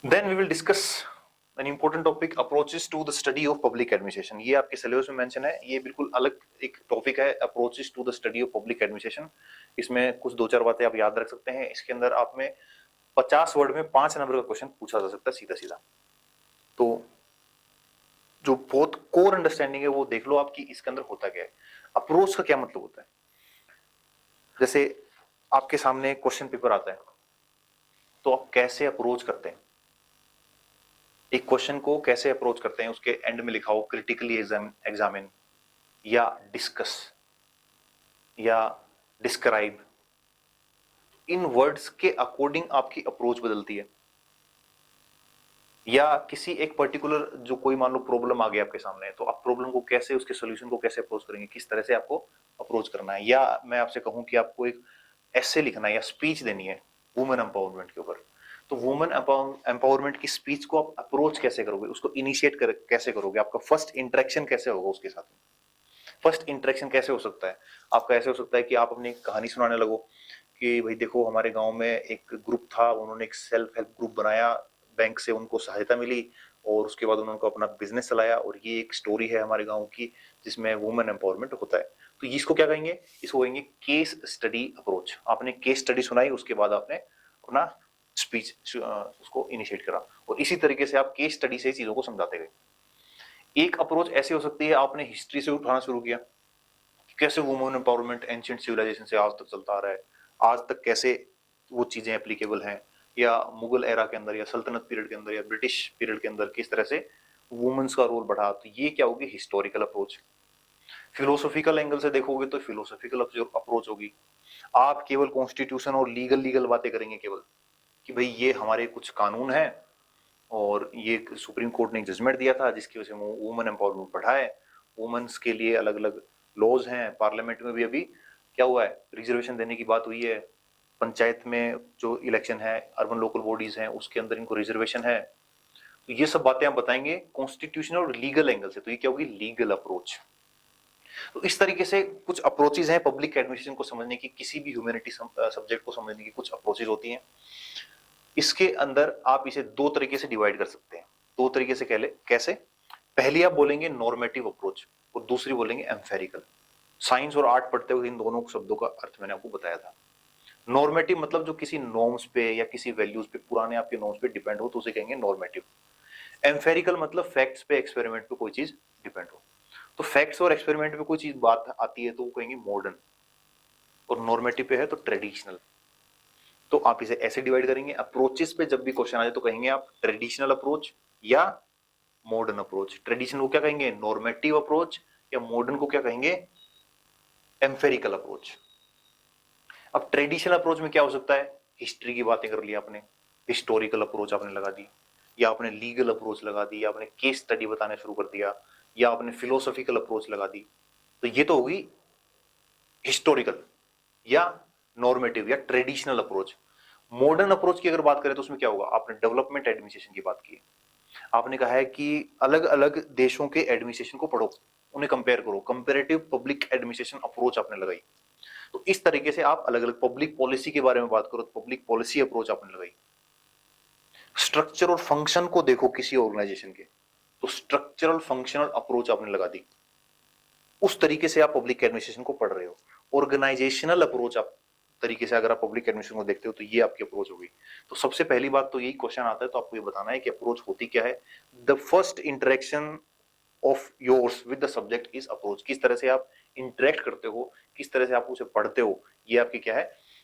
Then we will discuss an important topic, approaches to the study of public administration. ये आपके syllabus में mention है, ये बिल्कुल अलग एक टॉपिक है, approaches to the study of public administration. इसमें कुछ दो चार बातें आप याद रख सकते हैं। इसके अंदर आप में 50 वर्ड में 5 नंबर का क्वेश्चन पूछा जा सकता है सीधा सीधा। तो जो बहुत कोर अंडरस्टैंडिंग है वो देख लो आपकी इसके अंदर होता क्या है, अप्रोच का क्या मतलब होता है। जैसे आपके सामने क्वेश्चन पेपर आता है तो आप कैसे अप्रोच करते हैं, एक क्वेश्चन को कैसे अप्रोच करते हैं, उसके एंड में लिखा हो क्रिटिकली एग्जामिन या डिस्कस या डिस्क्राइब, इन वर्ड्स के अकॉर्डिंग आपकी अप्रोच बदलती है। या किसी एक पर्टिकुलर जो कोई मान लो प्रॉब्लम आ गया आपके सामने, तो आप प्रॉब्लम को कैसे, उसके सॉल्यूशन को कैसे अप्रोच करेंगे, किस तरह से आपको अप्रोच करना है। या मैं आपसे कहूं कि आपको एक ऐसे लिखना है या स्पीच देनी है वुमेन एम्पावरमेंट के ऊपर, तो वुमेन एम्पावरमेंट की स्पीच को आप अप्रोच कैसे करोगे, उसको इनिशिएट कैसे करोगे, आपका फर्स्ट इंटरेक्शन कैसे होगा उसके साथ में। फर्स्ट इंटरेक्शन कैसे हो सकता है आपका, ऐसे हो सकता है कि आप अपनी कहानी सुनाने लगो कि भाई देखो हमारे गांव में एक ग्रुप था, उन्होंने एक सेल्फ हेल्प ग्रुप बनाया, बैंक से उनको सहायता मिली और उसके बाद उन्होंने अपना बिजनेस चलाया, और ये एक स्टोरी है हमारे गांव की जिसमें वुमेन एम्पावरमेंट होता है। तो इसको क्या कहेंगे, इसको कहेंगे केस स्टडी अप्रोच। आपने केस स्टडी सुनाई, उसके बाद आपने अपना स्पीच उसको इनिशिएट करा, और इसी तरीके से आप केस स्टडी से चीजों को समझाते गए। एक अप्रोच ऐसी हो सकती है, आपने हिस्ट्री से उठाना शुरू किया, कैसे वुमेन एम्पावरमेंट एंशिएंट सिविलाइजेशन से आज तक चलता आ रहा है, आज तक कैसे वो चीजें एप्लीकेबल हैं, या मुगल एरा के अंदर या सल्तनत पीरियड के अंदर या ब्रिटिश पीरियड के अंदर किस तरह से वुमेन्स का रोल बढ़ा। तो ये क्या होगी, हिस्टोरिकल अप्रोच। फिलोसॉफिकल एंगल से देखोगे तो फिलोसॉफिकल अप्रोच होगी। आप केवल कॉन्स्टिट्यूशन और लीगल लीगल बातें करेंगे केवल, कि भाई ये हमारे कुछ कानून है और ये सुप्रीम कोर्ट ने जजमेंट दिया था जिसकी वजह से वुमेन एम्पावरमेंट बढ़ा है, वुमेन्स के लिए अलग अलग लॉज हैं, पार्लियामेंट में भी अभी क्या हुआ है, रिजर्वेशन देने की बात हुई है, पंचायत में जो इलेक्शन है, अर्बन लोकल बॉडीज हैं उसके अंदर इनको रिजर्वेशन है। तो ये सब बातें आप बताएंगे कॉन्स्टिट्यूशनल और लीगल एंगल से, तो ये क्या होगी, लीगल अप्रोच। तो इस तरीके से कुछ अप्रोचेज हैं पब्लिक एडमिनिस्ट्रेशन को समझने की, किसी भी ह्यूमैनिटी सब्जेक्ट को समझने की कुछ अप्रोचेज होती हैं। इसके अंदर आप इसे दो तरीके से डिवाइड कर सकते हैं, दो तरीके से कैसे, पहली आप बोलेंगे नॉर्मेटिव अप्रोच और दूसरी बोलेंगे एम्फेरिकल। साइंस और आर्ट पढ़ते हुए इन दोनों शब्दों का अर्थ मैंने आपको बताया था। नॉर्मेटिव मतलब जो किसी नॉर्म्स पे या किसी वैल्यूज पे, पुराने आपके नॉर्म्स पे डिपेंड हो तो उसे कहेंगे नॉर्मेटिव। एम्फेरिकल मतलब फैक्ट्स पे, एक्सपेरिमेंट पे कोई चीज डिपेंड हो। तो फैक्ट्स और एक्सपेरिमेंट पे कोई चीज बात आती है तो वो कहेंगे मॉडर्न, और नॉर्मेटिव पे है तो ट्रेडिशनल। तो आप इसे ऐसे डिवाइड करेंगे। अप्रोचेस पे जब भी क्वेश्चन आ जाए तो कहेंगे आप ट्रेडिशनल अप्रोच या मॉडर्न अप्रोच। ट्रेडिशनल को क्या कहेंगे, नॉर्मेटिव अप्रोच, या मॉडर्न को क्या कहेंगे, एम्फेरिकल अप्रोच। अब ट्रेडिशनल अप्रोच में क्या हो सकता है, हिस्ट्री की बातें कर ली आपने, हिस्टोरिकल अप्रोच आपने लगा दी, या आपने लीगल अप्रोच लगा दी, या आपने केस स्टडी बताने शुरू कर दिया, या आपने फिलोसॉफिकल अप्रोच लगा दी। तो ये तो होगी हिस्टोरिकल या नॉर्मेटिव या ट्रेडिशनल अप्रोच। मॉडर्न अप्रोच की अगर बात करें तो उसमें क्या होगा, आपने डेवलपमेंट एडमिनिस्ट्रेशन की बात की, आपने कहा है कि अलग अलग देशों के एडमिनिस्ट्रेशन को पढ़ो, उन्हें कंपेयर करो, कंपेरेटिव पब्लिक एडमिनिस्ट्रेशन अप्रोच आपने लगाई। तो इस तरीके से आप अलग अलग पब्लिक पॉलिसी के बारे में बात करो तो पब्लिक पॉलिसी अप्रोच आपने लगाई। स्ट्रक्चर और फंक्शन को देखो किसी ऑर्गेनाइजेशन के, तो स्ट्रक्चरल फंक्शनल अप्रोच आपने लगा दी। उस तरीके से आप पब्लिक एडमिनिस्ट्रेशन को पढ़ रहे हो। ऑर्गेनाइजेशनल अप्रोच आप तरीके से अगर आप पब्लिक एडमिनिस्ट्रेशन को देखते हो तो ये आपकी अप्रोच होगी। तो सबसे पहली बात तो यही क्वेश्चन आता है, तो आपको ये बताना है कि अप्रोच होती क्या है। The first interaction of yours with the subject is approach. किस तरह से आप इंटरेक्ट करते हो, किस तरह से आप उसे पढ़ते हो, ये आपकी क्या है,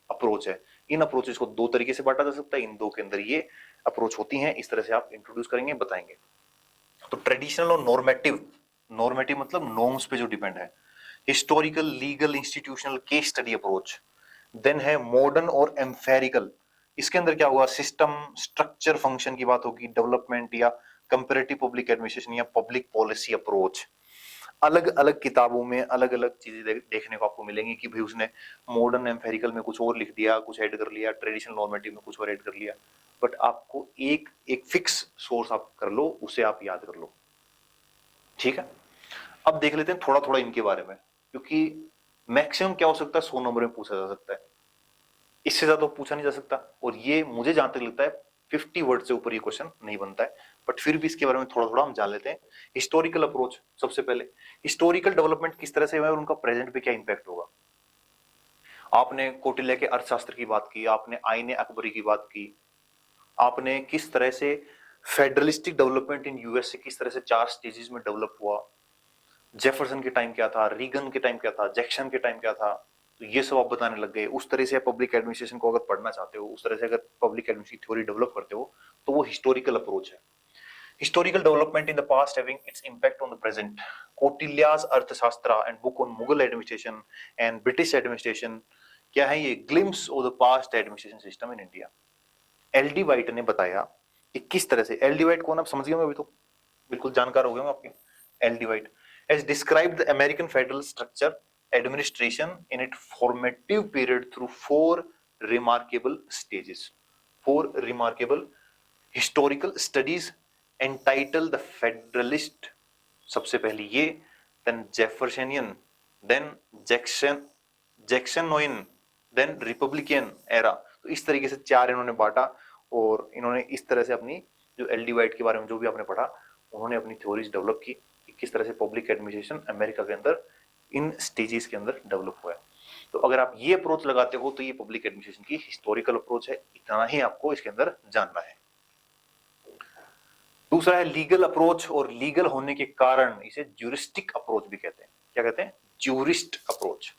अप्रोच है। इन अप्रोचेस को दो तरीके से बांटा जा सकता है, इन दो के अंदर ये अप्रोच होती हैं, इस तरह से आप इंट्रोड्यूस करेंगे, बताएंगे। तो ट्रेडिशनल और नॉर्मेटिव, नॉर्मेटिव मतलब नॉर्म्स पे जो डिपेंड है, historical, legal, institutional, case study approach. Then है मॉडर्न और एम्फेरिकल। इसके अंदर क्या होगा, सिस्टम, स्ट्रक्चर, फंक्शन की बात होगी, डेवलपमेंट या कंपैरेटिव पब्लिक एडमिनिस्ट्रेशन या पब्लिक पॉलिसी अप्रोच। अलग अलग किताबों में अलग अलग चीजें देखने को आपको मिलेंगी कि भाई उसने मॉडर्न एम्फेरिकल में कुछ और लिख दिया, कुछ ऐड कर लिया, ट्रेडिशनल नॉर्मेटिव में कुछ और ऐड कर लिया। बट आपको एक एक फिक्स सोर्स आप कर लो, उसे आप याद कर लो, ठीक है। अब देख लेते हैं थोड़ा थोड़ा इनके बारे में, क्योंकि मैक्सिमम क्या हो सकता है, 100 नंबर में पूछा जा सकता है, इससे ज्यादा पूछा नहीं जा सकता। और ये मुझे जहां तक लगता है 50 वर्ड से ऊपर ये क्वेश्चन नहीं बनता है, बट फिर भी इसके बारे में थोड़ा थोड़ा हम जान लेते हैं। हिस्टोरिकल अप्रोच, सबसे पहले हिस्टोरिकल डेवलपमेंट किस तरह से हुआ और उनका प्रेजेंट पे क्या इंपैक्ट होगा। आपने कौटिल्य के अर्थशास्त्र की बात की, आपने आईने अकबरी की बात की, आपने किस तरह से फेडरलिस्टिक डेवलपमेंट इन यूएस से किस तरह से 4 स्टेजेस में डेवलप हुआ, जेफरसन के टाइम क्या था, रीगन के टाइम क्या था, जैक्सन के टाइम क्या था, तो ये सब आप बताने लग गए। उस तरह से पब्लिक एडमिनिस्ट्रेशन को अगर पढ़ना चाहते हो, उस तरह से अगर पब्लिक एडमिनिस्ट्रेशन थ्योरी डेवलप करते हो, तो वो हिस्टोरिकल अप्रोच है। Historical development in the past having its impact on the present. Kautilya's Arthashastra and book on Mughal administration and British administration क्या है ये glimpse of the past administration system in India. L D white ने बताया कि किस तरह से, L D white कौन, आप समझ गए होंगे अभी तो, बिल्कुल जानकार हो गए होंगे आपके। L D white has described the American federal structure administration in its formative period through 4 remarkable stages. 4 remarkable historical studies entitled The Federalist, सबसे पहली ये, then Jeffersonian, then Jacksonian, then republican era. तो इस तरीके से 4 इन्होंने बांटा और इन्होंने इस तरह से अपनी जो एल डी वाइट के बारे में जो भी आपने पढ़ा, उन्होंने अपनी थ्योरीज डेवलप की कि किस तरह से पब्लिक एडमिनिस्ट्रेशन अमेरिका के अंदर इन स्टेजेस के अंदर डेवलप हुआ है। तो अगर आप ये अप्रोच लगाते हो तो ये पब्लिक एडमिनिस्ट्रेशन की हिस्टोरिकल अप्रोच है, इतना ही आपको इसके अंदर जानना है। दूसरा है लीगल अप्रोच, और लीगल होने के कारण इसे ज्यूरिस्टिक अप्रोच भी कहते हैं। क्या कहते हैं? Jurist approach.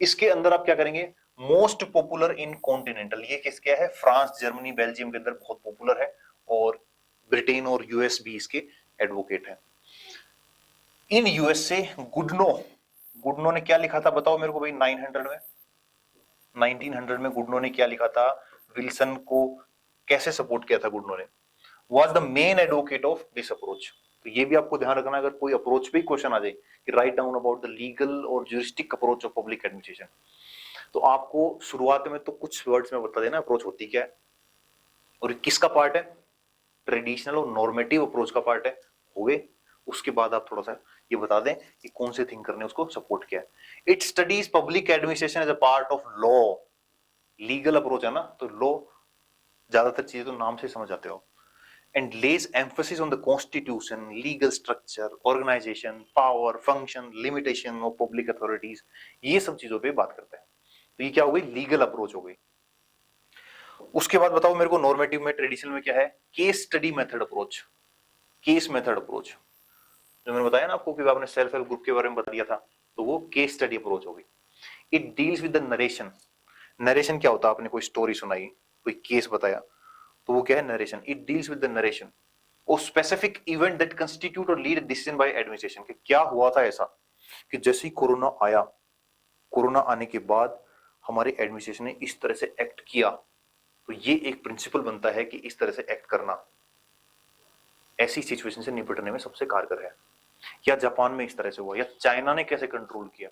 इसके अंदर आप क्या करेंगे, मोस्ट पॉपुलर इन कॉन्टिनेंटल, ये किस क्या है, फ्रांस, जर्मनी, बेल्जियम के अंदर बहुत पॉपुलर है, और ब्रिटेन और यूएस भी इसके एडवोकेट हैं। इन यूएस से गुडनो ने क्या लिखा था बताओ मेरे को भाई, 1900 में गुडनो ने क्या लिखा था, विल्सन को कैसे सपोर्ट किया था गुडनो ने, was the main advocate of this approach। तो ये भी आपको ध्यान रखना, अगर कोई अप्रोच पे क्वेश्चन आ जाए कि write down about the legal और juristic approach of public administration, तो आपको शुरुआत में तो कुछ वर्ड्स में बता देना अप्रोच होती क्या है और किसका पार्ट है, ट्रेडिशनल और नॉर्मेटिव अप्रोच का पार्ट है, हो गए। उसके बाद आप थोड़ा सा ये बता दें कि कौन से थिंकर ने उसको सपोर्ट किया है। It studies public administration as a part of law, legal approach है ना, तो लॉ ज्यादातर चीजें तो नाम से समझ जाते हो, and lays emphasis on the constitution, legal structure, organization, power, function, limitation of public authorities, ये सब चीजों पे बात करता है। तो ये क्या हो गई, लीगल अप्रोच हो गई। उसके बाद बताओ मेरे को नॉर्मेटिव में, ट्रेडिशनल में क्या है, case study method approach. Case method approach जो मैंने बताया ना आपको कि आपने सेल्फ हेल्प ग्रुप के बारे में बता दिया था, तो वो केस स्टडी अप्रोच हो गई। It deals with the narration. Narration क्या होता है, आपने कोई स्टोरी सुनाई, कोई केस बताया, तो वो क्या है, narration. It deals with the narration और स्पेसिफिक इवेंट दैट कंस्टिट्यूट और लीड डिसीजन बाय एडमिनिस्ट्रेशन, कि क्या हुआ था ऐसा कि जैसे ही कोरोना आया, कोरोना आने के बाद हमारे एडमिनिस्ट्रेशन ने इस तरह से एक्ट किया, तो ये एक प्रिंसिपल बनता है कि इस तरह से एक्ट करना ऐसी सिचुएशन से निपटने में सबसे कारगर है। या जापान में इस तरह से हुआ, या चाइना ने कैसे कंट्रोल किया।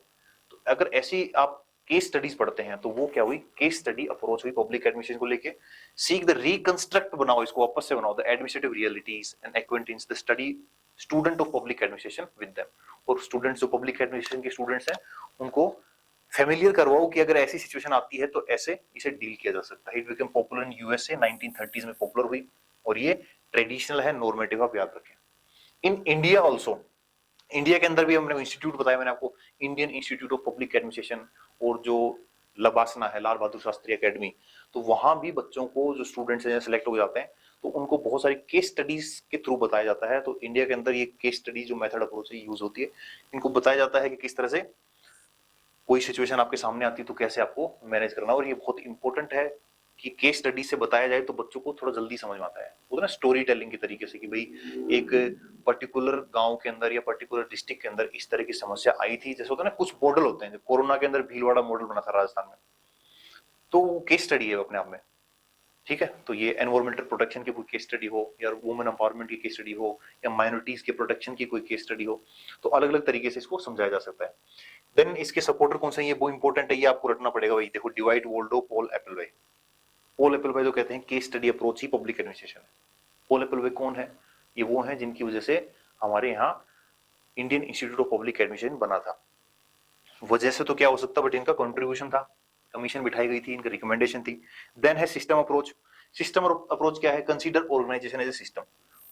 तो अगर ऐसी आप केस स्टडीज पढ़ते हैं तो वो क्या हुई, केस स्टडी अप्रोच हुई पब्लिक एडमिनिस्ट्रेशन को लेके। सीक द रिकंस्ट्रक्ट, बनाओ इसको वापस से बनाओ, the administrative realities and acquaintance the study student of public administration with them. और स्टूडेंट्स जो पब्लिक एडमिनिस्ट्रेशन के स्टूडेंट्स हैं उनको फेमिलियर करवाओ कि अगर ऐसी सिचुएशन आती है तो ऐसे इसे डील किया जा सकता है। It become popular in USA, 1930s में पॉपुलर हुई, और ये ट्रेडिशनल है, नॉर्मेटिव, आप याद रखें। इन इंडिया ऑल्सो, इंडिया के अंदर भी हमने इंस्टीट्यूट बताया मैंने आपको, Indian institute of public administration, और जो लबासना है, लाल बहादुर शास्त्री एकेडमी, तो वहां भी बच्चों को जो स्टूडेंट्स हैं सेलेक्ट हो जाते हैं तो उनको बहुत सारी केस स्टडीज के थ्रू बताया जाता है। तो इंडिया के अंदर ये केस स्टडी जो मेथड अप्रोच है यूज होती है, इनको बताया जाता है कि किस तरह से कोई सिचुएशन आपके सामने आती है तो कैसे आपको मैनेज करना। और ये बहुत इंपॉर्टेंट है कि केस स्टडी से बताया जाए तो बच्चों को थोड़ा जल्दी समझ में आता है, वो ना स्टोरी टेलिंग के तरीके से, कि भाई एक पर्टिकुलर गांव के अंदर या पर्टिकुलर डिस्ट्रिक्ट के अंदर इस तरह की समस्या आई थी। जैसे होता है ना कुछ मॉडल होते हैं, कोरोना के अंदर भीलवाड़ा मॉडल बना था राजस्थान में, तो वो केस स्टडी है अपने आप में, ठीक है। तो ये एनवायरमेंटल प्रोटेक्शन की कोई केस स्टडी हो, या वुमेन एम्पावरमेंट की केस स्टडी हो, या माइनॉरिटीज के प्रोटेक्शन की कोई केस स्टडी हो, तो अलग अलग तरीके से इसको समझाया जा सकता है। देन इसके सपोर्टर कौन से हैं, ये वो इंपॉर्टेंट है, ये आपको रटना पड़ेगा भाई। देखो, डिवाइड वोल्डो, पॉल एप्पलवे। पॉल एप्पलवे जो कहते हैं केस स्टडी अप्रोच ही पब्लिक एडमिनिस्ट्रेशन है। पॉल एप्पलवे कौन है, ये वो हैं जिनकी वजह से हमारे यहाँ Indian institute of public administration बना था। वजह से तो क्या हो सकता, बट इनका कंट्रीब्यूशन था, कमीशन बिठाई गई थी, इनकी रिकमेंडेशन थी। देन है सिस्टम अप्रोच, सिस्टम अप्रोच क्या है? Consider organization as a system.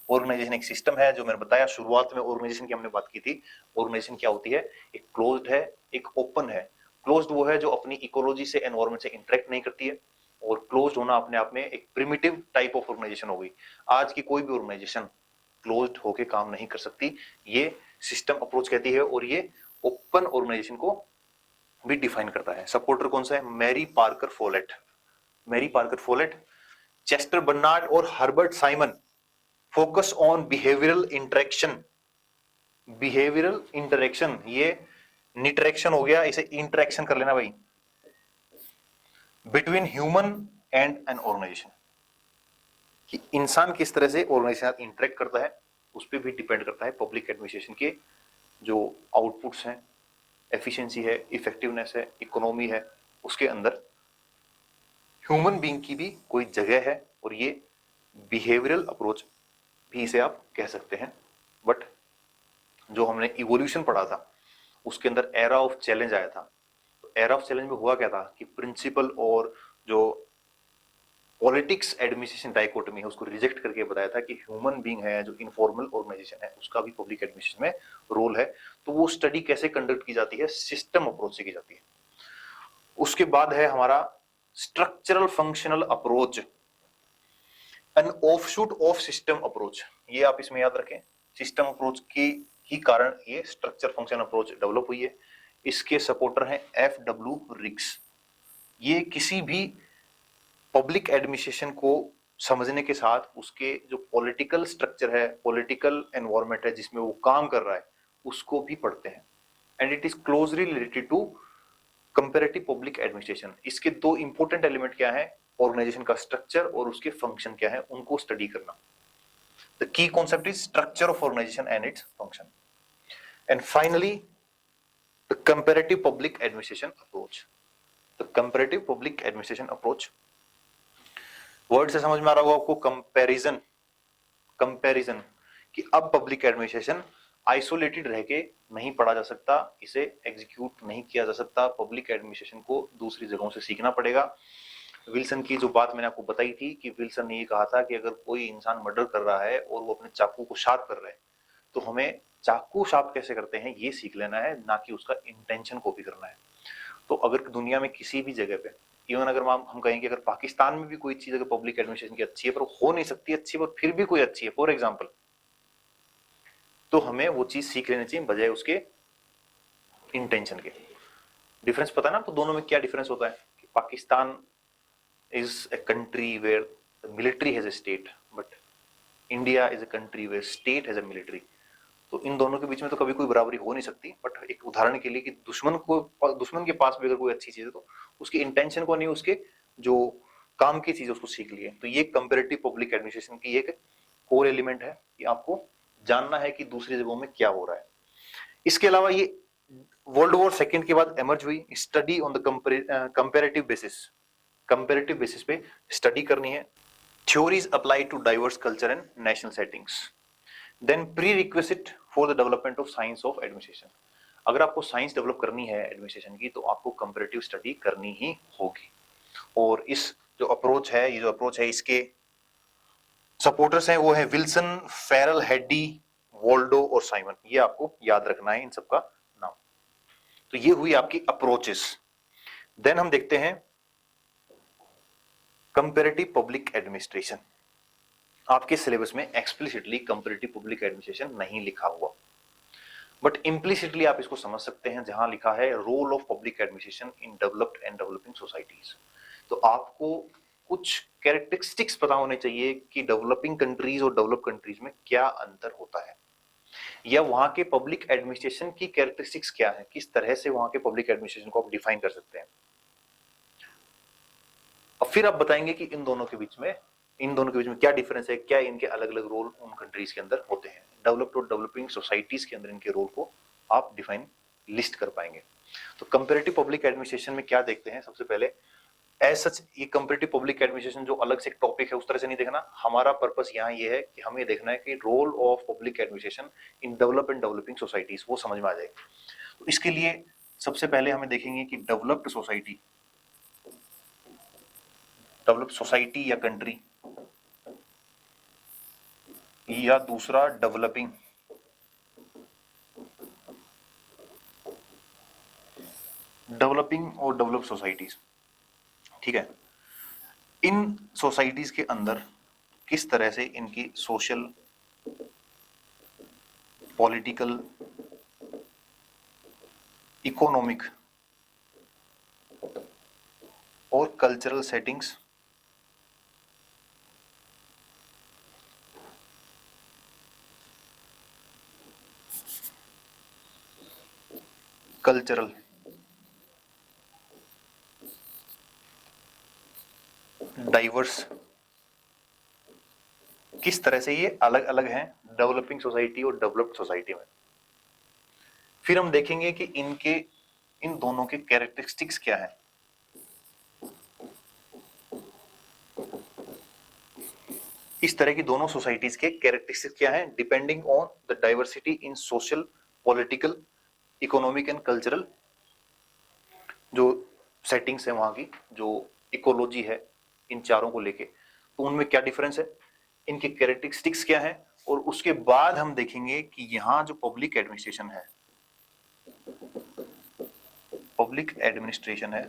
Organization एक सिस्टम है, जो मैंने बताया शुरुआत में ऑर्गेनाइजेशन की हमने बात की थी। ऑर्गेनाइजेशन क्या होती है? एक क्लोज्ड है, एक ओपन है। क्लोज्ड वो है जो अपनी इकोलॉजी से, एनवायरमेंट से इंटरेक्ट नहीं करती है, और क्लोज्ड होना अपने आप में एक प्रिमिटिव टाइप ऑफ ऑर्गेनाइजेशन हो गई। आज की कोई भी ऑर्गेनाइजेशन क्लोज्ड होके काम नहीं कर सकती, ये सिस्टम अप्रोच कहती है, और ये ओपन ऑर्गेनाइजेशन को भी डिफाइन करता है। सपोर्टर कौन सा है? Mary Parker Follett. Mary Parker Follett, Chester Barnard और Herbert Simon focus on behavioural interaction. Behavioural interaction, ये निटरेक्शन हो गया, इसे इंटरेक्शन कर लेना भाई, between human and an organisation, कि इंसान किस तरह से ऑर्गेनाइजेशन साथ इंटरेक्ट करता है, उस पर भी डिपेंड करता है पब्लिक एडमिनिस्ट्रेशन के जो आउटपुट्स हैं, एफिशिएंसी है, इफेक्टिवनेस है, इकोनॉमी है, उसके अंदर ह्यूमन बीइंग की भी कोई जगह है। और ये बिहेवियरल अप्रोच भी इसे आप कह सकते हैं। बट जो हमने इवोल्यूशन पढ़ा था उसके अंदर एरा ऑफ चैलेंज आया था। एरा ऑफ चैलेंज में हुआ क्या था कि प्रिंसिपल और जो पॉलिटिक्स एडमिनिस्ट्रेशन डाइकोटमी है उसको रिजेक्ट करके बताया था कि ह्यूमन बीइंग है, जो इनफॉर्मल ऑर्गेनाइजेशन है, उसका भी पब्लिक एडमिनिस्ट्रेशन में रोल है। तो वो स्टडी कैसे कंडक्ट की जाती है? सिस्टम अप्रोच से की जाती है। उसके बाद है हमारा structural functional approach, an offshoot of system approach. ये आप इसमें याद रखें, सिस्टम अप्रोच के ही कारण ये स्ट्रक्चर फंक्शन अप्रोच डेवलप हुई है। इसके सपोर्टर हैं FW रिक्स। ये किसी भी पब्लिक एडमिनिस्ट्रेशन को समझने के साथ उसके जो पॉलिटिकल स्ट्रक्चर है, पॉलिटिकल एनवायरनमेंट है जिसमें वो काम कर रहा है, उसको भी पढ़ते हैं। And it is closely related to comparative public administration. इसके दो इंपॉर्टेंट एलिमेंट क्या है? ऑर्गेनाइजेशन का स्ट्रक्चर और उसके फंक्शन क्या है, उनको स्टडी करना। The key concept is structure of organization and its function. And finally the comparative public administration approach. The comparative public administration approach, word से समझ में आ रहा होगा आपको, कंपैरिजन। कंपैरिजन कि अब पब्लिक एडमिनिस्ट्रेशन आइसोलेटेड रह के नहीं पढ़ा जा सकता, इसे एग्जीक्यूट नहीं किया जा सकता, पब्लिक एडमिनिस्ट्रेशन को दूसरी जगहों से सीखना पड़ेगा। विल्सन की जो बात मैंने आपको बताई थी कि विल्सन ने ये कहा था कि अगर कोई इंसान मर्डर कर रहा है और वो अपने चाकू को शार्प कर रहा है, तो हमें चाकू शार्प कैसे करते हैं ये सीख लेना है, ना कि उसका इंटेंशन कॉपी करना है। तो अगर दुनिया में किसी भी जगह पे, इवन अगर हम कहें कि अगर पाकिस्तान में भी कोई चीज अगर पब्लिक एडमिनिस्ट्रेशन की अच्छी है पर हो नहीं सकती अच्छी, पर फिर भी कोई अच्छी है फॉर एग्जाम्पल, तो हमें वो चीज सीख लेनी चाहिए बजाय उसके इंटेंशन के। डिफरेंस पता ना आपको दोनों में क्या डिफरेंस होता है? कि Pakistan is a country where military has a state, but India is a country where state has a military. तो इन दोनों के बीच में तो कभी कोई बराबरी हो नहीं सकती। बट एक उदाहरण के लिए कि दुश्मन के पास भी अगर कोई अच्छी चीज है तो उसकी इंटेंशन को नहीं, उसके जो काम की चीज उसको सीख लिए। तो ये कंपैरेटिव पब्लिक एडमिनिस्ट्रेशन की एक कोर एलिमेंट है कि आपको जानना है कि दूसरी जगहों में क्या हो रहा है। इसके अलावा ये वर्ल्ड वॉर सेकेंड के बाद एमर्ज हुई study on the comparative basis. Comparative basis पे स्टडी करनी है। Theories apply to diverse culture and national settings. Then prerequisite for the development of science of administration. अगर आपको साइंस डेवलप करनी है एडमिनिस्ट्रेशन की, तो आपको कंपैरेटिव स्टडी करनी ही होगी। और इस जो अप्रोच है, ये जो अप्रोच है, इसके सपोर्टर्स हैं वो है विल्सन, फेरल, हेडी, वोल्डो और साइमन। ये आपको याद रखना है इन सबका नाम। तो ये हुई आपकी अप्रोचेस। देन हम देखते हैं कंपैरेटिव पब्लिक एडमिनिस्ट्रेशन। आपके सिलेबस में एक्सप्लिसिटली कंपैरेटिव पब्लिक एडमिनिस्ट्रेशन नहीं लिखा हुआ, बट इम्प्लिसिटली आप इसको समझ सकते हैं, जहां लिखा है role of public administration in developed and developing societies. तो आपको कुछ कैरेक्टरिस्टिक्स पता होने चाहिए कि डेवलपिंग कंट्रीज और डेवलप कंट्रीज में क्या अंतर होता है, या वहां के पब्लिक एडमिनिस्ट्रेशन की कैरेक्टरिस्टिक्स क्या है, किस तरह से वहां के पब्लिक एडमिनिस्ट्रेशन को आप डिफाइन कर सकते हैं। अब फिर आप बताएंगे कि इन दोनों के बीच में क्या डिफरेंस है, क्या इनके अलग अलग रोल उन कंट्रीज के अंदर होते हैं। डेवलप्ड और डेवलपिंग सोसाइटीज के अंदर इनके रोल को आप डिफाइन लिस्ट कर पाएंगे। तो कंपैरेटिव पब्लिक एडमिनिस्ट्रेशन में क्या देखते हैं? सबसे पहले एज सच ये कंपैरेटिव पब्लिक एडमिनिस्ट्रेशन जो अलग से एक टॉपिक है उस तरह से नहीं देखना। हमारा पर्पस यहाँ ये है कि हमें देखना है कि role of public administration in develop and developing societies वो समझ में आ जाए। तो इसके लिए सबसे पहले हमें देखेंगे कि डेवलप्ड सोसाइटी डेवलप सोसाइटी या कंट्री, या दूसरा डेवलपिंग। डेवलपिंग और डेवलप सोसाइटीज, ठीक है। इन सोसाइटीज के अंदर किस तरह से इनकी सोशल, पॉलिटिकल, इकोनॉमिक और कल्चरल सेटिंग्स कल्चरल, डाइवर्स, किस तरह से ये अलग अलग हैं डेवलपिंग सोसाइटी और डेवलप्ड सोसाइटी में। फिर हम देखेंगे कि इन दोनों के कैरेक्टरिस्टिक्स क्या हैं। इस तरह की दोनों सोसाइटीज के कैरेक्टरिस्टिक्स क्या हैं, depending on the diversity in social, political, economic and cultural, जो सेटिंग्स है वहां की, जो इकोलॉजी है इन चारों को लेके, तो उनमें क्या डिफरेंस है, इनके कैरेक्टरिस्टिक्स क्या है। और उसके बाद हम देखेंगे कि यहां जो पब्लिक एडमिनिस्ट्रेशन है,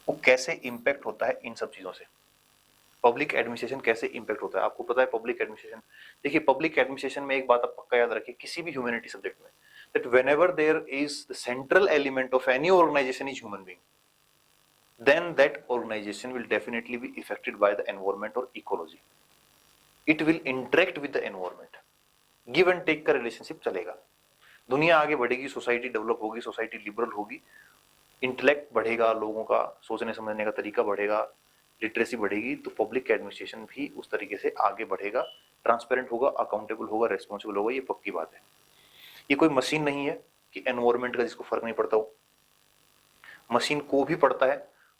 वो कैसे इंपैक्ट होता है इन सब चीजों से। पब्लिक एडमिनिस्ट्रेशन कैसे इंपैक्ट होता है, आपको पता है पब्लिक एडमिनिस्ट्रेशन। देखिए पब्लिक एडमिनिस्ट्रेशन में एक बात आप पक्का याद रखिए किसी भी ह्यूमैनिटी सब्जेक्ट में, that whenever there is the central element of any organization is human being, then that organization will definitely be affected by the environment or ecology. It will interact with the environment. Give and take का relationship चलेगा, दुनिया आगे बढ़ेगी, society develop होगी, society liberal होगी, intellect बढ़ेगा, लोगों का सोचने समझने का तरीका बढ़ेगा, लिटरेसी बढ़ेगी, तो पब्लिक एडमिनिस्ट्रेशन भी उस तरीके से आगे बढ़ेगा, ट्रांसपेरेंट होगा, अकाउंटेबल होगा, रेस्पॉन्सिबल होगा। ये पक्की बात है। ये कोई मशीन नहीं है कि एनवायरमेंट का जिसको फर्क नहीं पड़ता हो, मशीन को भी पड़ता है,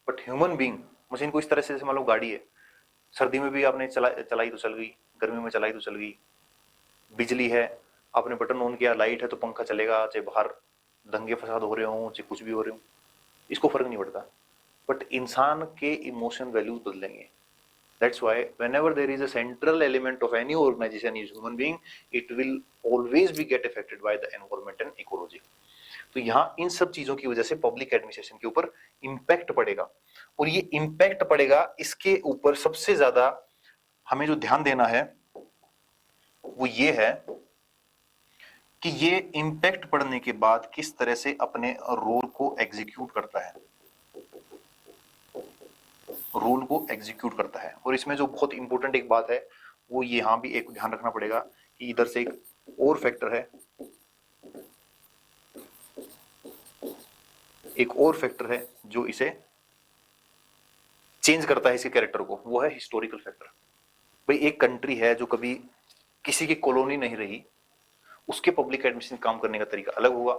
बट ह्यूमन बीइंग मशीन को इस तरह से, जैसे मान लो गाड़ी है, सर्दी में भी आपने चलाई तो चल गई, गर्मी में चलाई तो चल गई, बिजली है, आपने बटन ऑन किया, लाइट है तो पंखा चलेगा, चाहे बाहर दंगे फसाद हो रहे हो, चाहे कुछ भी हो रहे हो, इसको फर्क नहीं पड़ता। बट इंसान के इमोशन वैल्यूज बदलेंगे। That's why whenever there is a central element of any organization is human being, it will always be get affected by the environment and ecology. तो यहाँ इन सब चीजों की वजह से पब्लिक एडमिनिस्ट्रेशन के ऊपर इम्पैक्ट पड़ेगा, और ये इम्पैक्ट पड़ेगा, इसके ऊपर सबसे ज्यादा हमें जो ध्यान देना है वो ये है कि ये इम्पैक्ट पड़ने के बाद किस तरह से अपने रोल को एग्जीक्यूट करता है, रोल को एग्जीक्यूट करता है। और इसमें जो बहुत इंपॉर्टेंट एक बात है वो यहां भी एक ध्यान रखना पड़ेगा कि इधर से एक और फैक्टर है, एक और फैक्टर है जो इसे चेंज करता है, इसके कैरेक्टर को, वो है हिस्टोरिकल फैक्टर। भाई एक कंट्री है जो कभी किसी की कॉलोनी नहीं रही, उसके पब्लिक एडमिनिस्ट्रेशन काम करने का तरीका अलग होगा।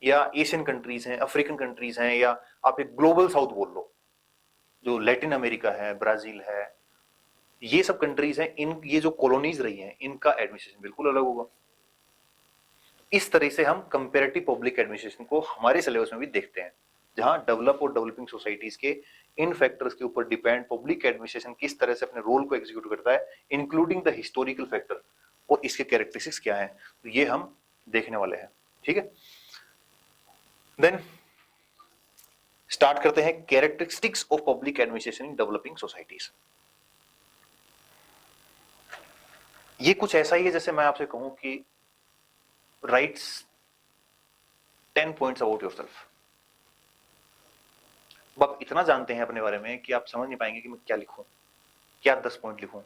या एशियन कंट्रीज हैं, अफ्रीकन कंट्रीज हैं, या आप एक ग्लोबल साउथ बोल लो, जो लैटिन अमेरिका है, ब्राजील है, ये सब कंट्रीज हैं, इन ये जो कॉलोनीज रही हैं इनका एडमिनिस्ट्रेशन बिल्कुल अलग होगा। इस तरह से हम कंपैरेटिव पब्लिक एडमिनिस्ट्रेशन को हमारे सिलेबस में भी देखते हैं, जहां डेवलप और डेवलपिंग सोसाइटीज के इन फैक्टर्स के ऊपर डिपेंड पब्लिक एडमिनिस्ट्रेशन किस तरह से अपने रोल को एग्जीक्यूट करता है, इंक्लूडिंग द हिस्टोरिकल फैक्टर, और इसके कैरेक्टरिस्टिक्स क्या है, तो ये हम देखने वाले हैं। ठीक है, देन स्टार्ट करते हैं characteristics of public administration in developing societies. ये कुछ ऐसा ही है जैसे मैं आपसे कहूं कि राइट्स 10 पॉइंट्स अबाउट योरसेल्फ। अब आप इतना जानते हैं अपने बारे में कि आप समझ नहीं पाएंगे कि मैं क्या लिखूं, क्या 10 पॉइंट लिखूं।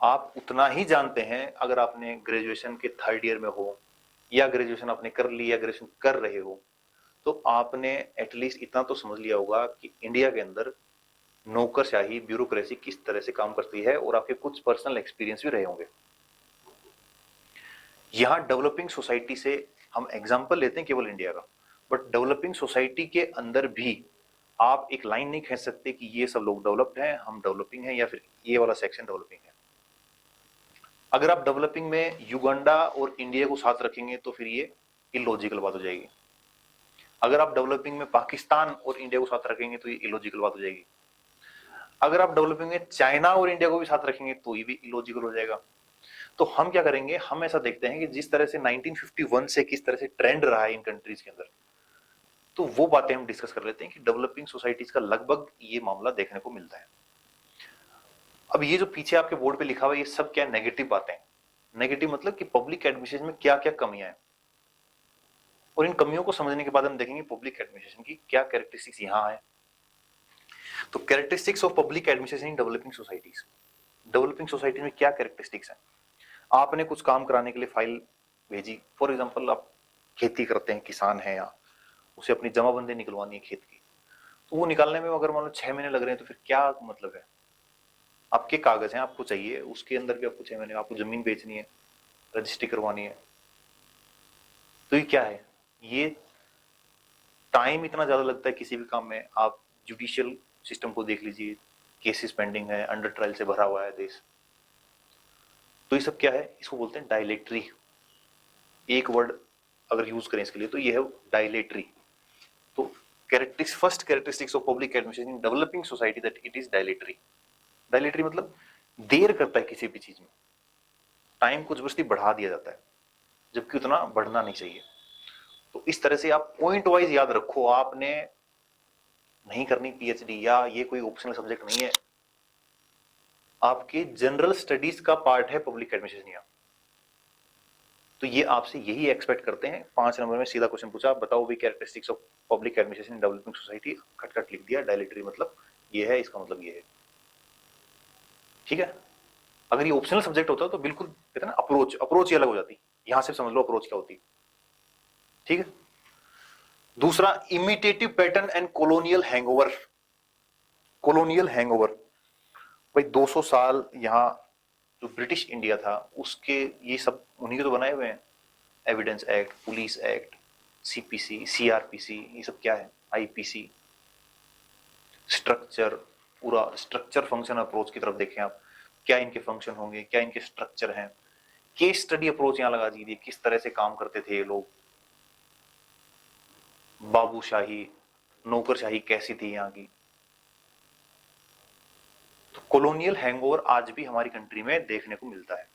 आप उतना ही जानते हैं अगर आपने ग्रेजुएशन के 3rd ईयर में हो, या ग्रेजुएशन आपने कर ली, या ग्रेजुएशन कर रहे हो, तो आपने एटलीस्ट इतना तो समझ लिया होगा कि इंडिया के अंदर नौकरशाही, ब्यूरोक्रेसी किस तरह से काम करती है, और आपके कुछ पर्सनल एक्सपीरियंस भी रहे होंगे। यहां डेवलपिंग सोसाइटी से हम एग्जांपल लेते हैं केवल इंडिया का, बट डेवलपिंग सोसाइटी के अंदर भी आप एक लाइन नहीं खींच सकते कि ये सब लोग डेवलप्ड हैं, हम डेवलपिंग हैं, या फिर ये वाला सेक्शन डेवलपिंग है। अगर आप डेवलपिंग में युगांडा और इंडिया को साथ रखेंगे तो फिर ये इलॉजिकल बात हो जाएगी। अगर आप डेवलपिंग में पाकिस्तान और इंडिया को साथ रखेंगे तो ये इलॉजिकल बात हो जाएगी। अगर आप डेवलपिंग में चाइना और इंडिया को भी साथ रखेंगे तो ये भी इलॉजिकल हो जाएगा। तो हम क्या करेंगे, हम ऐसा देखते हैं कि जिस तरह से 1951 से किस तरह से ट्रेंड रहा है इन कंट्रीज के अंदर, तो वो बातें हम डिस्कस कर लेते हैं कि डेवलपिंग सोसाइटीज का लगभग ये मामला देखने को मिलता है। अब ये जो पीछे आपके बोर्ड पे लिखा हुआ है ये सब क्या नेगेटिव बातें। नेगेटिव मतलब कि पब्लिक एडमिनिस्ट्रेशन में क्या क्या कमियां हैं, और इन कमियों को समझने के बाद हम देखेंगे पब्लिक एडमिनिस्ट्रेशन की क्या कैरेक्टरिस्टिक्स यहां है। तो characteristics of public administration in developing societies. Developing society में क्या कैरेक्टरिस्टिक्स है। आपने कुछ काम कराने के लिए फाइल भेजी, फॉर एग्जांपल आप खेती करते हैं, किसान है, या उसे अपनी जमाबंदी निकलवानी है खेत की, तो वो निकालने में अगर मान लो 6 महीने लग रहे हैं तो फिर क्या मतलब है। आपके कागज हैं, आपको चाहिए, उसके अंदर भी आपको 6 महीने, आपको जमीन बेचनी है, रजिस्ट्री करवानी है, तो ये क्या है, ये टाइम इतना ज्यादा लगता है किसी भी काम में। आप जुडिशियल सिस्टम को देख लीजिए, केसेस पेंडिंग है, अंडर ट्रायल से भरा हुआ है देश। तो ये सब क्या है, इसको बोलते हैं डायलेटरी। एक वर्ड अगर यूज करें इसके लिए तो ये है डायलेटरी। तो first characteristics of public administration in developing society that it is dilatory. Dilatory मतलब देर करता है किसी भी चीज में, टाइम को जबरदस्ती बढ़ा दिया जाता है जबकि उतना बढ़ना नहीं चाहिए। तो इस तरह से आप पॉइंट वाइज याद रखो, आपने नहीं करनी पीएचडी या ये कोई ऑप्शनल सब्जेक्ट नहीं है, आपके जनरल स्टडीज का पार्ट है पब्लिक एडमिनिस्ट्रेशन। तो ये आपसे यही एक्सपेक्ट करते हैं। 5 नंबर में सीधा क्वेश्चन पूछा, आप बताओ भी characteristics of public administration in developing society, खटखट लिख दिया, डायलेटरी मतलब ये है, इसका मतलब ये है। ठीक है, अगर ये ऑप्शनल सब्जेक्ट होता तो बिल्कुल कहते हैं ना अप्रोच ही अलग हो जाती, यहां से समझ लो अप्रोच क्या होती। ठीक है, दूसरा imitative pattern and colonial hangover. Colonial hangover, भाई 200 साल यहाँ जो ब्रिटिश इंडिया था उसके ये सब उन्हीं के तो बनाए हुए हैं। Evidence act, police act, CPC, CrPC, ये सब क्या है, आईपीसी। स्ट्रक्चर, पूरा स्ट्रक्चर फंक्शन अप्रोच की तरफ देखें आप, क्या इनके फंक्शन होंगे, क्या इनके स्ट्रक्चर हैं। केस स्टडी अप्रोच यहां लगा दीजिए, किस तरह से काम करते थे ये लोग, बाबूशाही, नौकरशाही कैसी थी यहाँ की। तो कॉलोनियल हैंगओवर आज भी हमारी कंट्री में देखने को मिलता है।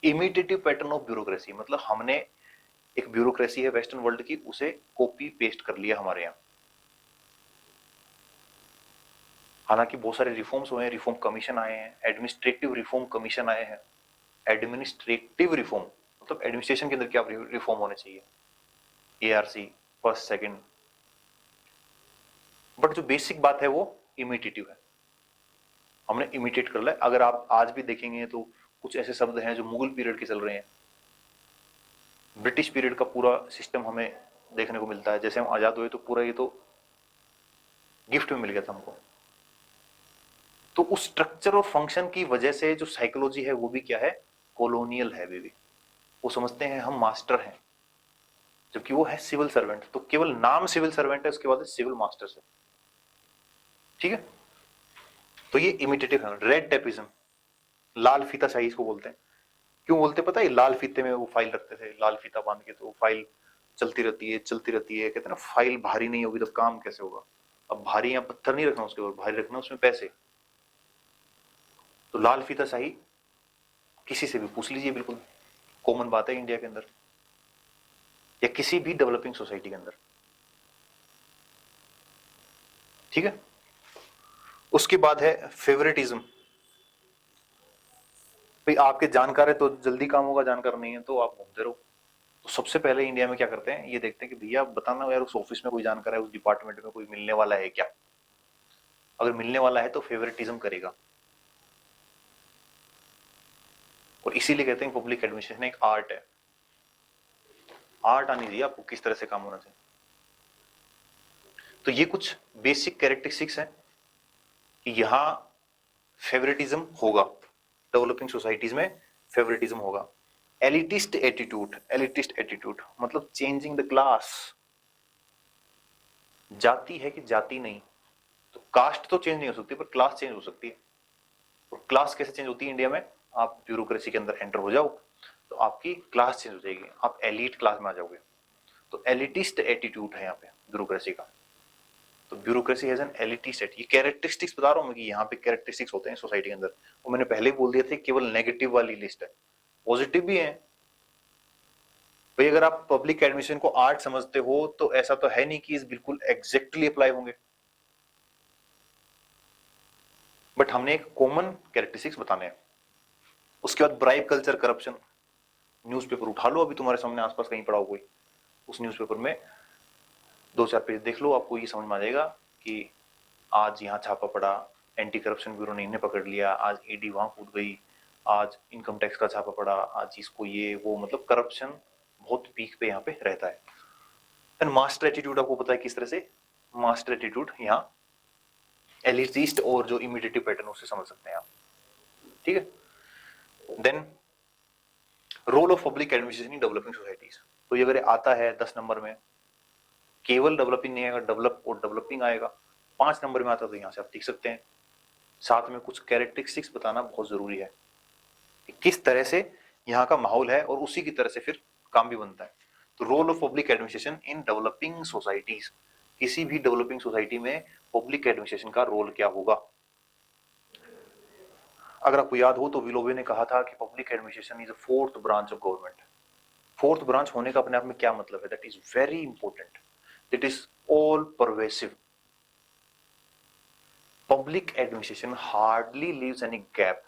इमिटेटिव पैटर्न ऑफ ब्यूरोक्रेसी मतलब हमने एक ब्यूरोक्रेसी है वेस्टर्न वर्ल्ड की, उसे कॉपी पेस्ट कर लिया हमारे यहाँ। हालांकि बहुत सारे रिफॉर्म्स हुए हैं, रिफॉर्म कमीशन आए हैं, एडमिनिस्ट्रेटिव रिफॉर्म कमीशन आए हैं। एडमिनिस्ट्रेटिव रिफॉर्म मतलब एडमिनिस्ट्रेशन के अंदर क्या रिफॉर्म होने चाहिए, एआरसी, फर्स्ट सेकंड, बट जो बेसिक बात है वो इमिटेटिव है, हमने इमिटेट कर लिया। अगर आप आज भी देखेंगे तो कुछ ऐसे शब्द हैं जो मुगल पीरियड के चल रहे हैं, ब्रिटिश पीरियड का पूरा सिस्टम हमें देखने को मिलता है। जैसे हम आजाद हुए तो पूरा ये तो गिफ्ट में मिल गया था हमको। तो उस स्ट्रक्चर और फंक्शन की वजह से जो साइकोलॉजी है वो भी क्या है, कॉलोनियल है बेबी। वो समझते हैं हम मास्टर हैं जबकि वो है सिविल सर्वेंट। तो केवल नाम सिविल सर्वेंट है, उसके बाद सिविल मास्टर है। ठीक है, तो ये इमिटेटिव है। रेड टेपिज्म, लाल फीता शाही इसको बोलते हैं। क्यों बोलते पता है, लाल फीते में वो फाइल रखते थे, लाल फीता बांध के, तो वो फाइल चलती रहती है चलती रहती है। कहते हैं ना फाइल भारी नहीं होगी तो काम कैसे होगा। अब भारी या पत्थर नहीं रखना उसके ऊपर, भारी रखना उसमें पैसे। तो लाल फीता शाही किसी से भी पूछ लीजिए, बिल्कुल कॉमन बात है इंडिया के अंदर या किसी भी डेवलपिंग सोसाइटी के अंदर। ठीक है, उसके बाद है फेवरेटिज्म। भाई आपके जानकार है तो जल्दी काम होगा, जानकार नहीं है तो आप घूमते रहो। तो सबसे पहले इंडिया में क्या करते हैं, ये देखते हैं कि भैया बताना यार उस ऑफिस में कोई जानकार है, उस डिपार्टमेंट में कोई मिलने वाला है क्या। अगर मिलने वाला है तो फेवरेटिज्म करेगा। और इसीलिए कहते हैं पब्लिक एडमिनिस्ट्रेशन एक आर्ट है। आर्ट आनी चाहिए आपको किस तरह से काम होना चाहिए। तो ये कुछ बेसिक कैरेक्टरिस्टिक्स हैं कि यहां फेवरेटिज्म होगा, डेवलपिंग सोसाइटीज में फेवरेटिज्म होगा। एलिटिस्ट एटीट्यूड, एलिटिस्ट एटीट्यूड मतलब चेंजिंग द क्लास। जाति है कि जाति नहीं, तो कास्ट तो चेंज नहीं हो सकती पर क्लास चेंज हो सकती है। और क्लास कैसे चेंज होती है इंडिया में, आप ब्यूरोक्रेसी के अंदर एंटर हो जाओ तो आपकी क्लास चेंज हो जाएगी, आप एलीट क्लास में आ जाओगे। तो एलिटिस्ट एटीट्यूड है यहाँ पे ब्यूरोक्रेसी का। तो bureaucracy has an elitist attitude. ये कैरेक्टरिस्टिक्स बता रहा हूँ मैं कि यहाँ पे कैरेक्टरिस्टिक्स होते हैं सोसाइटी के अंदर, वो मैंने पहले ही बोल दिया था, केवल नेगेटिव वाली लिस्ट है, पॉजिटिव भी है भाई। अगर आप पब्लिक एडमिनिस्ट्रेशन को आर्ट समझते हो तो ऐसा तो है नहीं कि इस बिल्कुल एग्जैक्टली अप्लाई होंगे, बट हमने एक कॉमन कैरेक्टरिस्टिक्स बताने हैं। उसके बाद ब्राइब कल्चर, करप्शन। न्यूज़पेपर उठा लो, अभी तुम्हारे सामने आसपास कहीं पड़ा हो कोई, उस न्यूज़पेपर में 2-4 पेज देख लो, आपको ये समझ में आ जाएगा कि आज यहाँ छापा पड़ा, एंटी करप्शन ब्यूरो ने इन्हें पकड़ लिया, आज ईडी वहां कूद गई, आज इनकम टैक्स का छापा पड़ा, आज इसको ये वो, मतलब करप्शन बहुत पीक पे यहाँ पे रहता है। एंड मास्टर एटीट्यूड आपको पता है किस तरह से, मास्टर एटीट्यूड यहाँ एलिटिस्ट और जो इमिटेटिव पैटर्न उससे समझ सकते हैं आप, ठीक है। Then role of public administration in developing societies. तो ये अगर आता है 10 नंबर में, केवल डेवलपिंग नहीं आएगा, डेवलप और डेवलपिंग आएगा। 5 नंबर में आता तो यहाँ से आप देख सकते हैं। साथ में कुछ कैरेक्टरिस्टिक्स बताना बहुत जरूरी है, किस तरह से यहाँ का माहौल है, और उसी की तरह से फिर काम भी बनता है। तो role of public administration in developing societies, किसी भी डेवलपिंग सोसाइटी में पब्लिक एडमिनिस्ट्रेशन का रोल क्या होगा। अगर आपको याद हो तो विलोवे ने कहा था कि public administration is a fourth branch of government. Fourth branch होने का अपने आप में क्या मतलब है, that is very important, that is all pervasive. Public administration hardly leaves any gap,